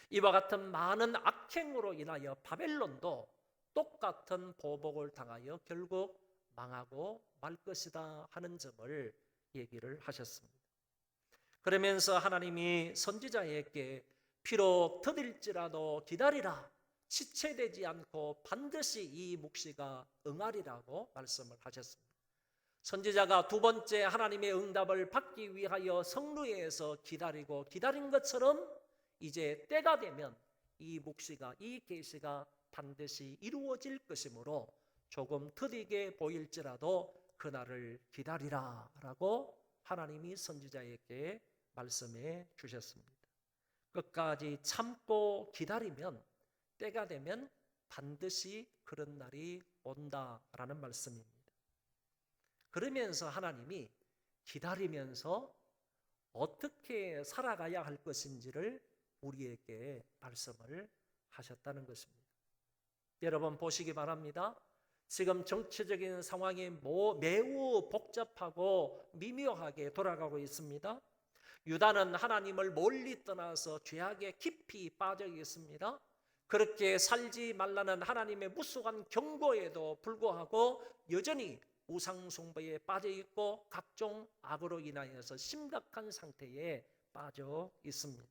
이와 같은 많은 악행으로 인하여 바벨론도 똑같은 보복을 당하여 결국 망하고 말 것이다 하는 점을 얘기를 하셨습니다. 그러면서 하나님이 선지자에게 비록 더딜지라도 기다리라, 지체되지 않고 반드시 이 묵시가 응하리라고 말씀을 하셨습니다. 선지자가 두 번째 하나님의 응답을 받기 위하여 성루에서 기다린 것처럼 이제 때가 되면 이 묵시가, 이 계시가 반드시 이루어질 것이므로 조금 더디게 보일지라도 그날을 기다리라 라고 하나님이 선지자에게 말씀해 주셨습니다. 끝까지 참고 기다리면 때가 되면 반드시 그런 날이 온다라는 말씀입니다. 그러면서 하나님이 기다리면서 어떻게 살아가야 할 것인지를 우리에게 말씀을 하셨다는 것입니다. 여러분 보시기 바랍니다. 지금 정치적인 상황이 매우 복잡하고 미묘하게 돌아가고 있습니다. 유다는 하나님을 멀리 떠나서 죄악에 깊이 빠져 있습니다. 그렇게 살지 말라는 하나님의 무수한 경고에도 불구하고 여전히 우상 숭배에 빠져 있고 각종 악으로 인하여서 심각한 상태에 빠져 있습니다.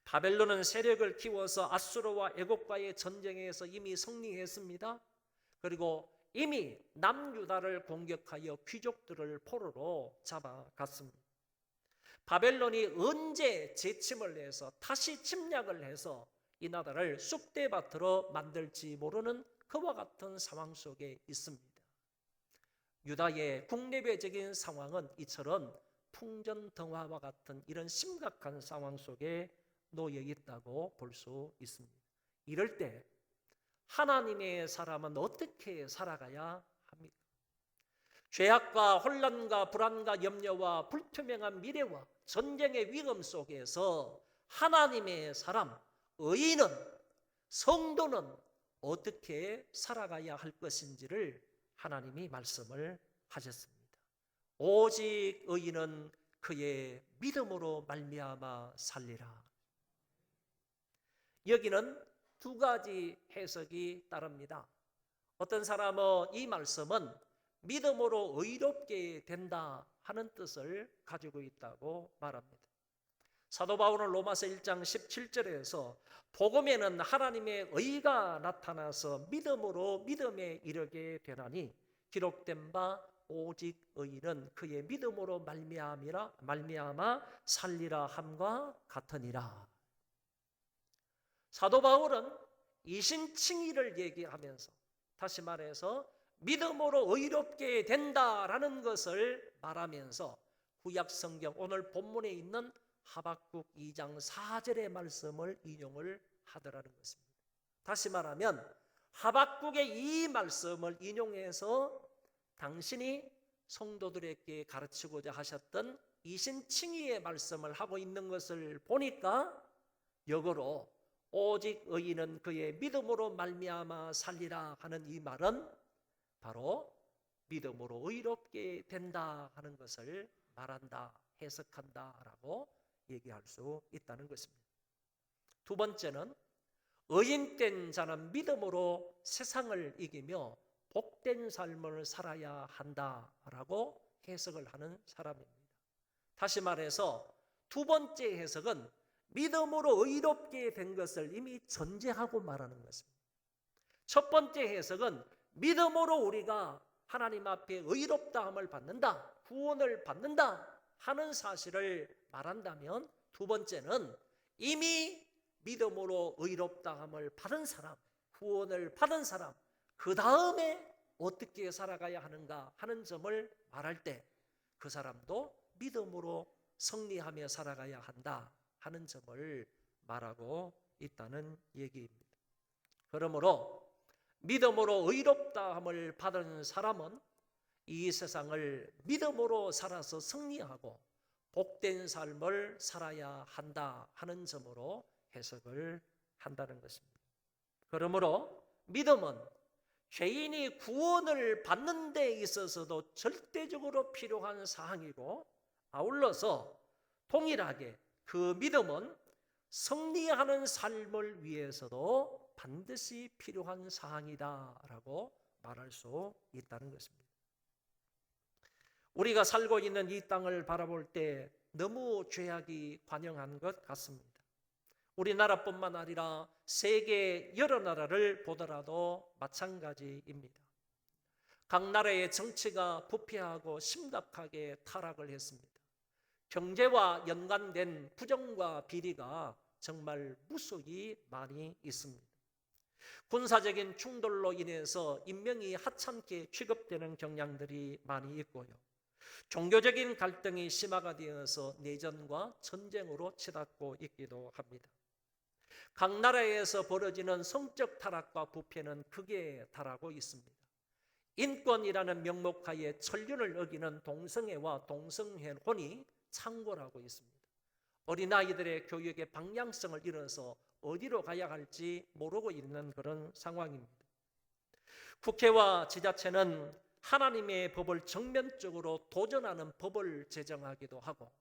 바벨론은 세력을 키워서 아수르와 애국과의 전쟁에서 이미 승리했습니다. 그리고 이미 남유다를 공격하여 귀족들을 포로로 잡아갔습니다. 바벨론이 언제 재침을 해서 다시 침략을 해서 이 나라를 쑥대밭으로 만들지 모르는 그와 같은 상황 속에 있습니다. 유다의 국내외적인 상황은 이처럼 풍전등화와 같은 이런 심각한 상황 속에 놓여 있다고 볼 수 있습니다. 이럴 때 하나님의 사람은 어떻게 살아가야 합니까? 죄악과 혼란과 불안과 염려와 불투명한 미래와 전쟁의 위험 속에서 하나님의 사람, 의인은, 성도는 어떻게 살아가야 할 것인지를 하나님이 말씀을 하셨습니다. 오직 의인은 그의 믿음으로 말미암아 살리라. 여기는 두 가지 해석이 따릅니다. 어떤 사람은 이 말씀은 믿음으로 의롭게 된다 하는 뜻을 가지고 있다고 말합니다. 사도 바울은 로마서 1장 17절에서 복음에는 하나님의 의가 나타나서 믿음으로 믿음에 이르게 되나니 기록된 바 오직 의인은 그의 믿음으로 말미암아 살리라 함과 같으니라. 사도 바울은 이신칭의를 얘기하면서 다시 말해서 믿음으로 의롭게 된다라는 것을 말하면서 구약 성경 오늘 본문에 있는 하박국 2장 4절의 말씀을 인용을 하더라는 것입니다. 다시 말하면 하박국의 이 말씀을 인용해서 당신이 성도들에게 가르치고자 하셨던 이신칭의의 말씀을 하고 있는 것을 보니까 역으로 오직 의인은 그의 믿음으로 말미암아 살리라 하는 이 말은 바로 믿음으로 의롭게 된다 하는 것을 말한다, 해석한다라고 얘기할 수 있다는 것입니다. 두 번째는 의인된 자는 믿음으로 세상을 이기며 복된 삶을 살아야 한다라고 해석을 하는 사람입니다. 다시 말해서 두 번째 해석은 믿음으로 의롭게 된 것을 이미 전제하고 말하는 것입니다. 첫 번째 해석은 믿음으로 우리가 하나님 앞에 의롭다함을 받는다, 구원을 받는다 하는 사실을 말한다면 두 번째는 이미 믿음으로 의롭다함을 받은 사람, 구원을 받은 사람, 그 다음에 어떻게 살아가야 하는가 하는 점을 말할 때 그 사람도 믿음으로 승리하며 살아가야 한다 하는 점을 말하고 있다는 얘기입니다. 그러므로 믿음으로 의롭다함을 받은 사람은 이 세상을 믿음으로 살아서 승리하고 복된 삶을 살아야 한다 하는 점으로 해석을 한다는 것입니다. 그러므로 믿음은 죄인이 구원을 받는 데 있어서도 절대적으로 필요한 사항이고, 아울러서 동일하게 그 믿음은 승리하는 삶을 위해서도 반드시 필요한 사항이다라고 말할 수 있다는 것입니다. 우리가 살고 있는 이 땅을 바라볼 때 너무 죄악이 관영한 것 같습니다. 우리나라뿐만 아니라 세계 여러 나라를 보더라도 마찬가지입니다. 각 나라의 정치가 부패하고 심각하게 타락을 했습니다. 경제와 연관된 부정과 비리가 정말 무수히 많이 있습니다. 군사적인 충돌로 인해서 인명이 하찮게 취급되는 경향들이 많이 있고요. 종교적인 갈등이 심화가 되어서 내전과 전쟁으로 치닫고 있기도 합니다. 각 나라에서 벌어지는 성적 타락과 부패는 극에 달하고 있습니다. 인권이라는 명목하에 천륜을 어기는 동성애와 동성혼이 창궐하고 있습니다. 어린아이들의 교육의 방향성을 잃어서 어디로 가야 할지 모르고 있는 그런 상황입니다. 국회와 지자체는 하나님의 법을 정면적으로 도전하는 법을 제정하기도 하고,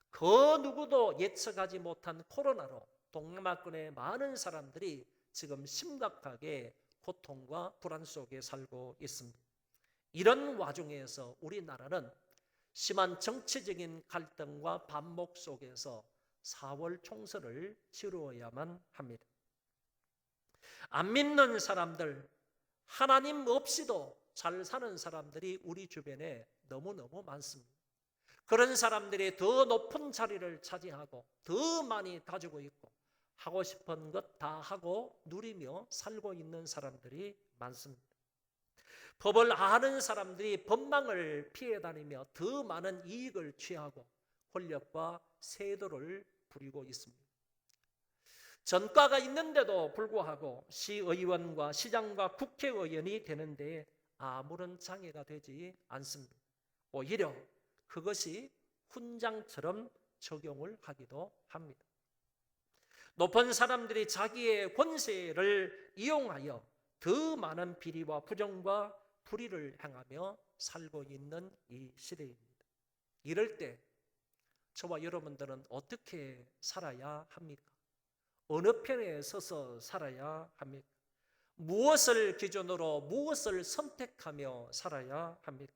그 누구도 예측하지 못한 코로나로 동남아권의 많은 사람들이 지금 심각하게 고통과 불안 속에 살고 있습니다. 이런 와중에서 우리나라는 심한 정치적인 갈등과 반목 속에서 4월 총선을 치루어야만 합니다. 안 믿는 사람들, 하나님 없이도 잘 사는 사람들이 우리 주변에 너무너무 많습니다. 그런 사람들이 더 높은 자리를 차지하고 더 많이 가지고 있고 하고 싶은 것 다 하고 누리며 살고 있는 사람들이 많습니다. 법을 아는 사람들이 법망을 피해 다니며 더 많은 이익을 취하고 권력과 세도를 부리고 있습니다. 전과가 있는데도 불구하고 시의원과 시장과 국회의원이 되는데 아무런 장애가 되지 않습니다. 오히려 그것이 훈장처럼 적용을 하기도 합니다. 높은 사람들이 자기의 권세를 이용하여 더 많은 비리와 부정과 불의를 행하며 살고 있는 이 시대입니다. 이럴 때 저와 여러분들은 어떻게 살아야 합니까? 어느 편에 서서 살아야 합니까? 무엇을 기준으로 무엇을 선택하며 살아야 합니까?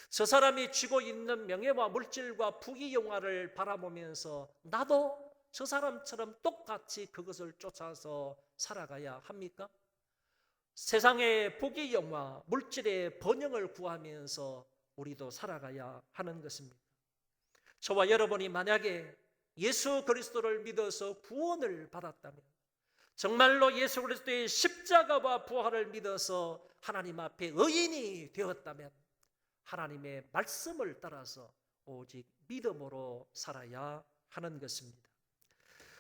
저 사람이 쥐고 있는 명예와 물질과 부귀영화를 바라보면서 나도 저 사람처럼 똑같이 그것을 쫓아서 살아가야 합니까? 세상의 부귀영화, 물질의 번영을 구하면서 우리도 살아가야 하는 것입니다. 저와 여러분이 만약에 예수 그리스도를 믿어서 구원을 받았다면, 정말로 예수 그리스도의 십자가와 부활을 믿어서 하나님 앞에 의인이 되었다면 하나님의 말씀을 따라서 오직 믿음으로 살아야 하는 것입니다.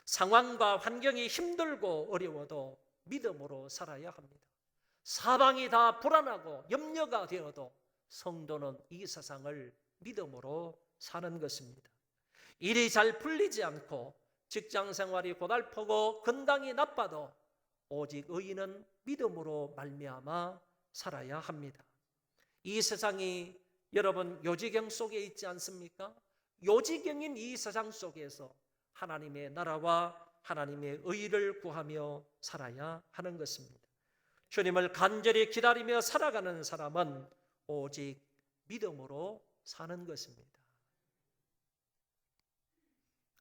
상황과 환경이 힘들고 어려워도 믿음으로 살아야 합니다. 사방이 다 불안하고 염려가 되어도 성도는 이 세상을 믿음으로 사는 것입니다. 일이 잘 풀리지 않고 직장 생활이 고달프고 건강이 나빠도 오직 의인은 믿음으로 말미암아 살아야 합니다. 이 세상이 여러분 요지경 속에 있지 않습니까? 요지경인 이 세상 속에서 하나님의 나라와 하나님의 의를 구하며 살아야 하는 것입니다. 주님을 간절히 기다리며 살아가는 사람은 오직 믿음으로 사는 것입니다.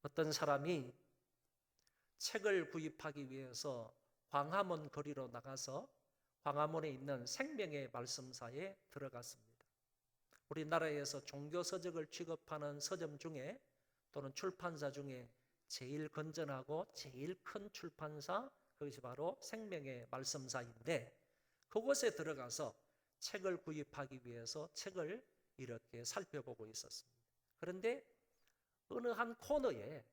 어떤 사람이 책을 구입하기 위해서 광화문 거리로 나가서 광화문에 있는 생명의 말씀사에 들어갔습니다. 우리나라에서 종교 서적을 취급하는 서점 중에 또는 출판사 중에 제일 건전하고 제일 큰 출판사, 그것이 바로 생명의 말씀사인데, 그곳에 들어가서 책을 구입하기 위해서 책을 이렇게 살펴보고 있었습니다. 그런데 어느 한 코너에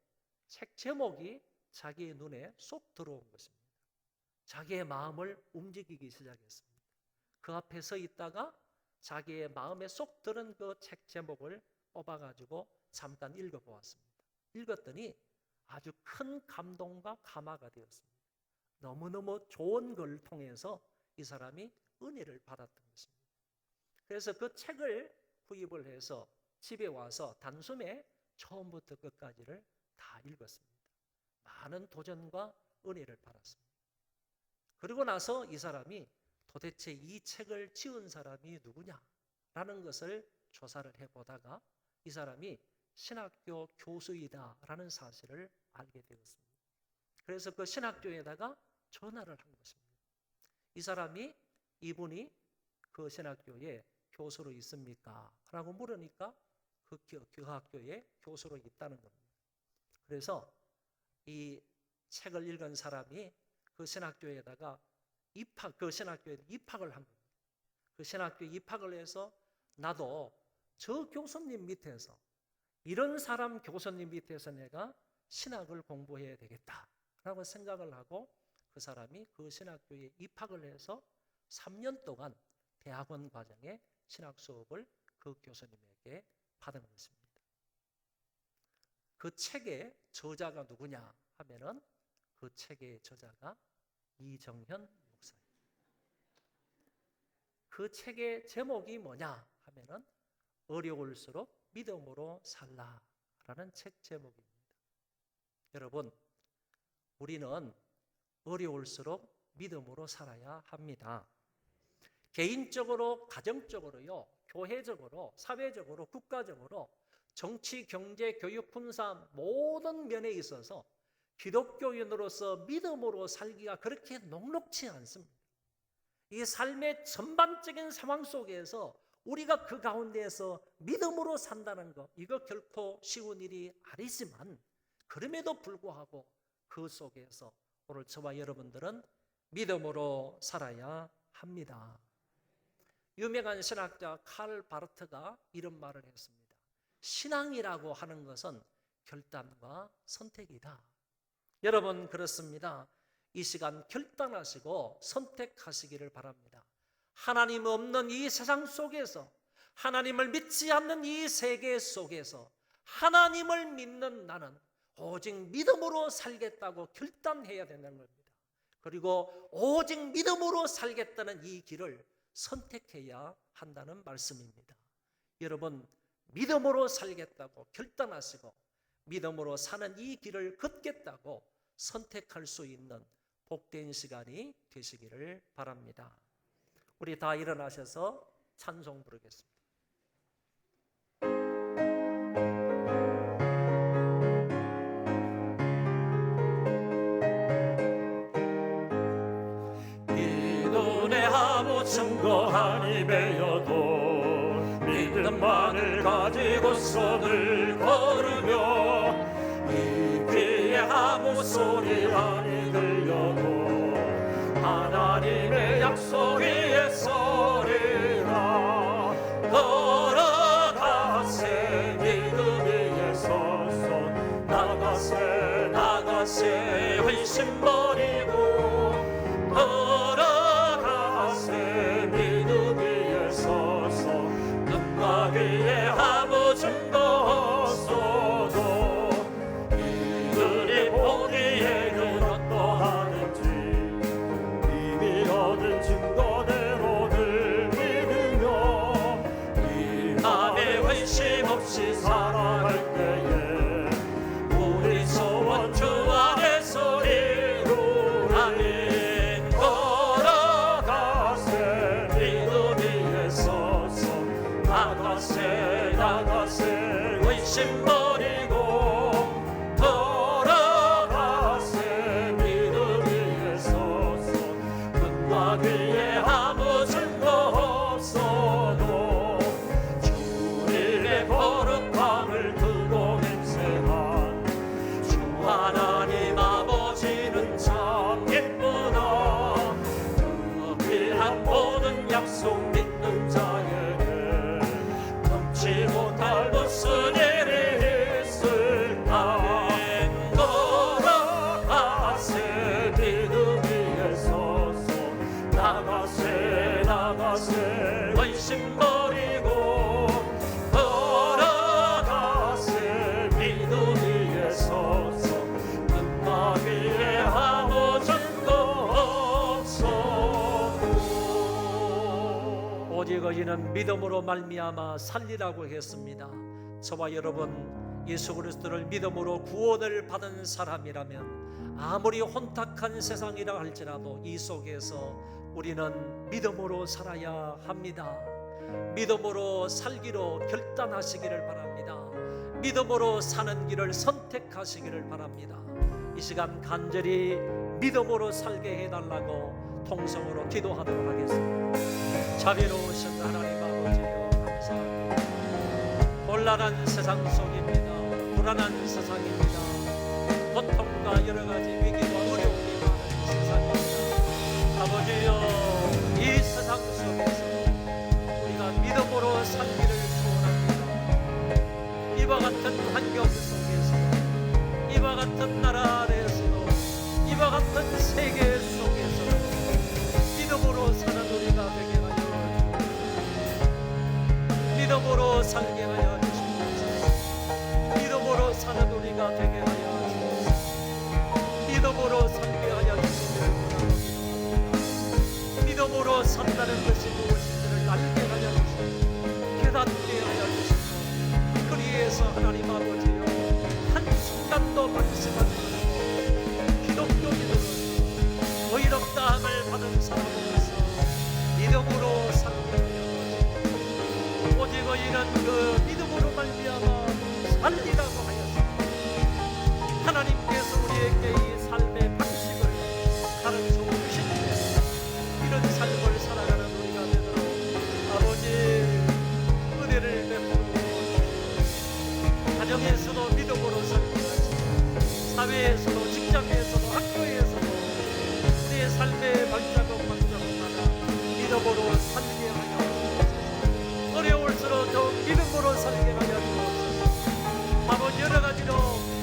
책 제목이 자기의 눈에 쏙 들어온 것입니다. 자기의 마음을 움직이기 시작했습니다. 그 앞에 서 있다가 자기의 마음에 쏙 들은 그 책 제목을 뽑아가지고 잠깐 읽어보았습니다. 읽었더니 아주 큰 감동과 감화가 되었습니다. 너무너무 좋은 걸 통해서 이 사람이 은혜를 받았던 것입니다. 그래서 그 책을 구입을 해서 집에 와서 단숨에 처음부터 끝까지를 다 읽었습니다. 많은 도전과 은혜를 받았습니다. 그리고 나서 이 사람이 도대체 이 책을 지은 사람이 누구냐라는 것을 조사를 해보다가 이 사람이 신학교 교수이다라는 사실을 알게 되었습니다. 그래서 그 신학교에다가 전화를 한 것입니다. 이분이 그 신학교에 교수로 있습니까? 라고 물으니까 그 학교에 교수로 있다는 겁니다. 그래서 이 책을 읽은 사람이 그 신학교에다가 그 신학교에 입학을 한 겁니다. 그 신학교에 입학을 해서 나도 저 교수님 밑에서 이런 사람 교수님 밑에서 내가 신학을 공부해야 되겠다라고 생각을 하고 그 사람이 그 신학교에 입학을 해서 3년 동안 대학원 과정에 신학 수업을 그 교수님에게 받은 것입니다. 그 책의 저자가 누구냐 하면은 그 책의 저자가 이정현 목사입니다. 그 책의 제목이 뭐냐 하면은 어려울수록 믿음으로 살라라는 책 제목입니다. 여러분, 우리는 어려울수록 믿음으로 살아야 합니다. 개인적으로, 가정적으로요, 교회적으로, 사회적으로, 국가적으로, 정치, 경제, 교육, 군사 모든 면에 있어서 기독교인으로서 믿음으로 살기가 그렇게 녹록지 않습니다. 이 삶의 전반적인 상황 속에서 우리가 그 가운데에서 믿음으로 산다는 것, 이거 결코 쉬운 일이 아니지만 그럼에도 불구하고 그 속에서 오늘 저와 여러분들은 믿음으로 살아야 합니다. 유명한 신학자 칼 바르트가 이런 말을 했습니다. 신앙이라고 하는 것은 결단과 선택이다. 여러분, 그렇습니다. 이 시간 결단하시고 선택하시기를 바랍니다. 하나님 없는 이 세상 속에서, 하나님을 믿지 않는 이 세계 속에서 하나님을 믿는 나는 오직 믿음으로 살겠다고 결단해야 된다는 겁니다. 그리고 오직 믿음으로 살겠다는 이 길을 선택해야 한다는 말씀입니다. 여러분, 믿음으로 살겠다고 결단하시고 믿음으로 사는 이 길을 걷겠다고 선택할 수 있는 복된 시간이 되시기를 바랍니다. 우리 다 일어나셔서 찬송 부르겠습니다. 이 눈에 아무 증거하니 배여도 믿음만을 가지고 손을 걸으며 이 귀에 아무 소리 아니 들려도 하나님의 약속 위에 서리라. 걸어가세 믿음 위에 서서 나가세 회심 버리고 걸어가세 믿음 위에 서서 눈과 귀에 아무 증거 없어도 이들이 보기에는 어떠하는지 이미 얻은 증거대로 늘 믿으며 이 맘에 회심 없이 살아갈 때에 우리 소원 주 안에서 이루나니 걸어가세 믿음 위에 서서 나가세 의심 버리고 걸어가세 믿음 위에 서서 눈과 귀에 아무 증거 없어도 주님의 거룩함을 두고 맹세한 주 하나님 아버지는 참 예쁘다. 그 귀한 모든 약속 믿는 자에게 넘지 못할 무슨 일이 있을까. 걸어가세 믿음 위에 서서 나가세 의심 버리고 걸어가세 믿음 위에 서서 눈과 귀에 아무 증거 없어도 너희는 믿음으로 말미암아 살리라고 했습니다. 저와 여러분, 예수 그리스도를 믿음으로 구원을 받은 사람이라면 아무리 혼탁한 세상이라 할지라도 이 속에서 우리는 믿음으로 살아야 합니다. 믿음으로 살기로 결단하시기를 바랍니다. 믿음으로 사는 길을 선택하시기를 바랍니다. 이 시간 간절히 믿음으로 살게 해달라고 통성으로 기도하도록 하겠습니다. 자비로우신 하나님 아버지여, 감사합니다. 곤란한 세상 속입니다. 불안한 세상입니다. 고통과 여러 가지 위기와 어려움이 많은 세상입니다. 아버지여, 이 세상 속에서 우리가 믿음으로 살기를 소원합니다. 이와 같은 환경 속에서, 이와 같은 나라 아래에서도, 이와 같은 세계 속에서 믿음으로 사는 우리가 되게 하여 주옵소서. 믿음으로 살게 하여 주옵소서. 믿음으로 사는 우리가 되게 하여 주옵소서. 믿음으로 살게 하여 주시기를 원합니다. 믿음으로 산다는 것이 무엇인지를 알게 하여 주시고 깨닫게 하여 주시고, 그리에서 하나님 아버지여, 한순간도 방심하지 말고 기독교인으로서 의롭다함을 받은 사람으로서 믿음으로 살게 하여 주시고, 오직 의인은 그 믿음으로 말미암아 살리라고 하였습니다. 하나님께서 우리에게 이 삶의 방식을 가르쳐 주시는데 이런 삶을 살아가는 우리가 되도록 아버지 은혜를 베풀어 주시옵소서. 가정에서도 믿음으로 살게 하시고, 사회에서도, 직장에서도, 학교에서도 우리의 삶의 방자곡마다 믿음으로 살게 하여 주옵소서. 어려울수록 더욱 믿음으로 살게 하여 주옵소서. 아버지, 여러 가지로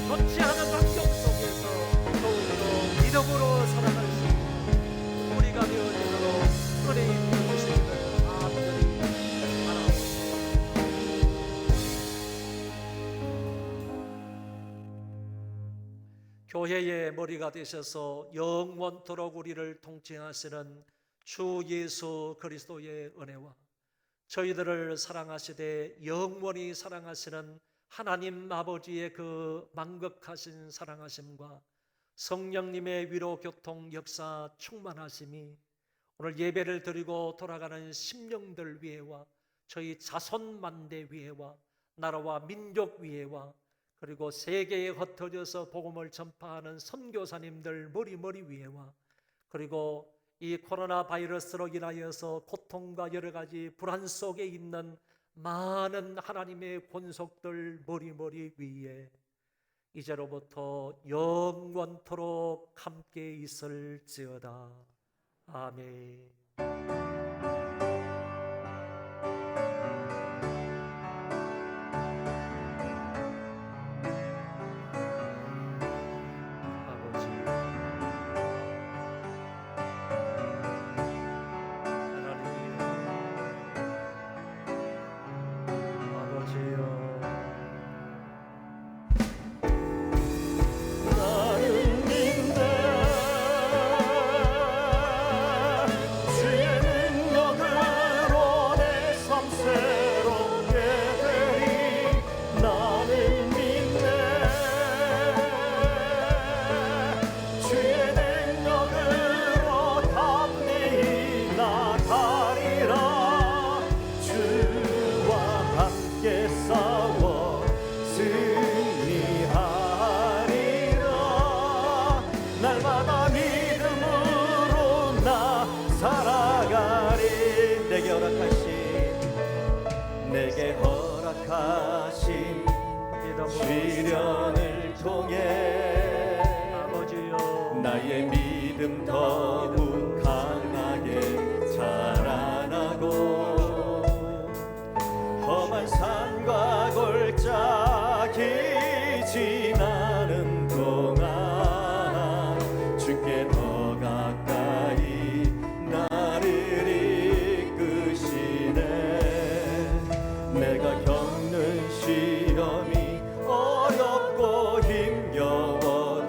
좋지 않은 환경 속에서 더욱더 믿음으로 살아갈 수 있는 우리가 되어지도록 은혜 입혀 주시기를 간절히 바라옵소서. 교회의 머리가 되셔서 영원토록 우리를 통치하시는 주 예수 그리스도의 은혜와 저희들을 사랑하시되 영원히 사랑하시는 하나님 아버지의 그 만극하신 사랑하심과 성령님의 위로 교통 역사 충만하심이 오늘 예배를 드리고 돌아가는 심령들 위에와 저희 자손 만대 위에와 나라와 민족 위에와 그리고 세계에 흩어져서 복음을 전파하는 선교사님들 머리 위에와 그리고 이 코로나 바이러스로 인하여서 고통과 여러 가지 불안 속에 있는 많은 하나님의 권속들 머리 위에 이제로부터 영원토록 함께 있을지어다. 아멘. 나는 믿네 주의 능력으로 내 삶 새롭게 되리. 나는 믿네 주의 능력으로 담대히 나가리라. 주와 함께 싸워 승리하리라. 날마다 믿음으로 나 살아가리. 내게 허락하신 시련을 통해 아버지여 나의 믿음 더욱 강하게 자라나고 험한 산과 골짜기 지나는 동안 주께 더 가까이 나를 이끄시네. 내가 겪는 시험이 어렵고 힘겨워도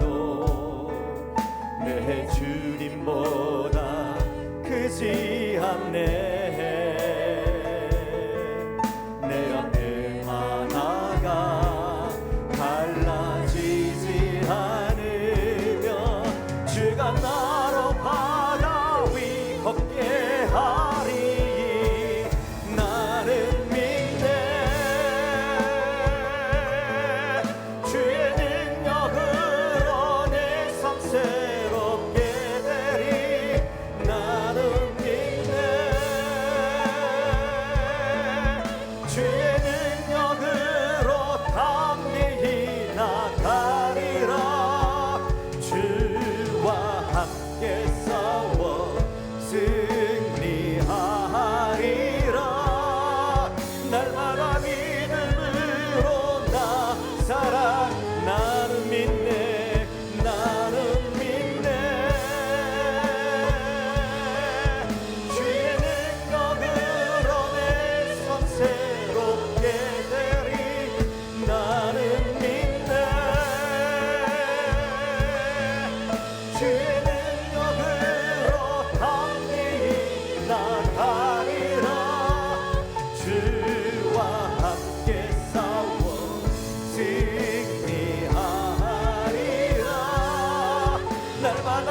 내 주님보다 크지 않네. 나로 바다 위 걷게 하리 나는 믿네 주의 능력으로 내 삶 새롭게 되리 나는 믿네 주의 능력으로 담대히 나가리라 주와 함께 싸워 승리하리라 날마다 믿음으로 나 살아 나는 믿네 나는 믿네 주의 능력으로 내 삶 새롭게 되리 나는 믿네 주의 능력으로 담대히 나가리라 주와 함께 싸워 승리하리라 날마다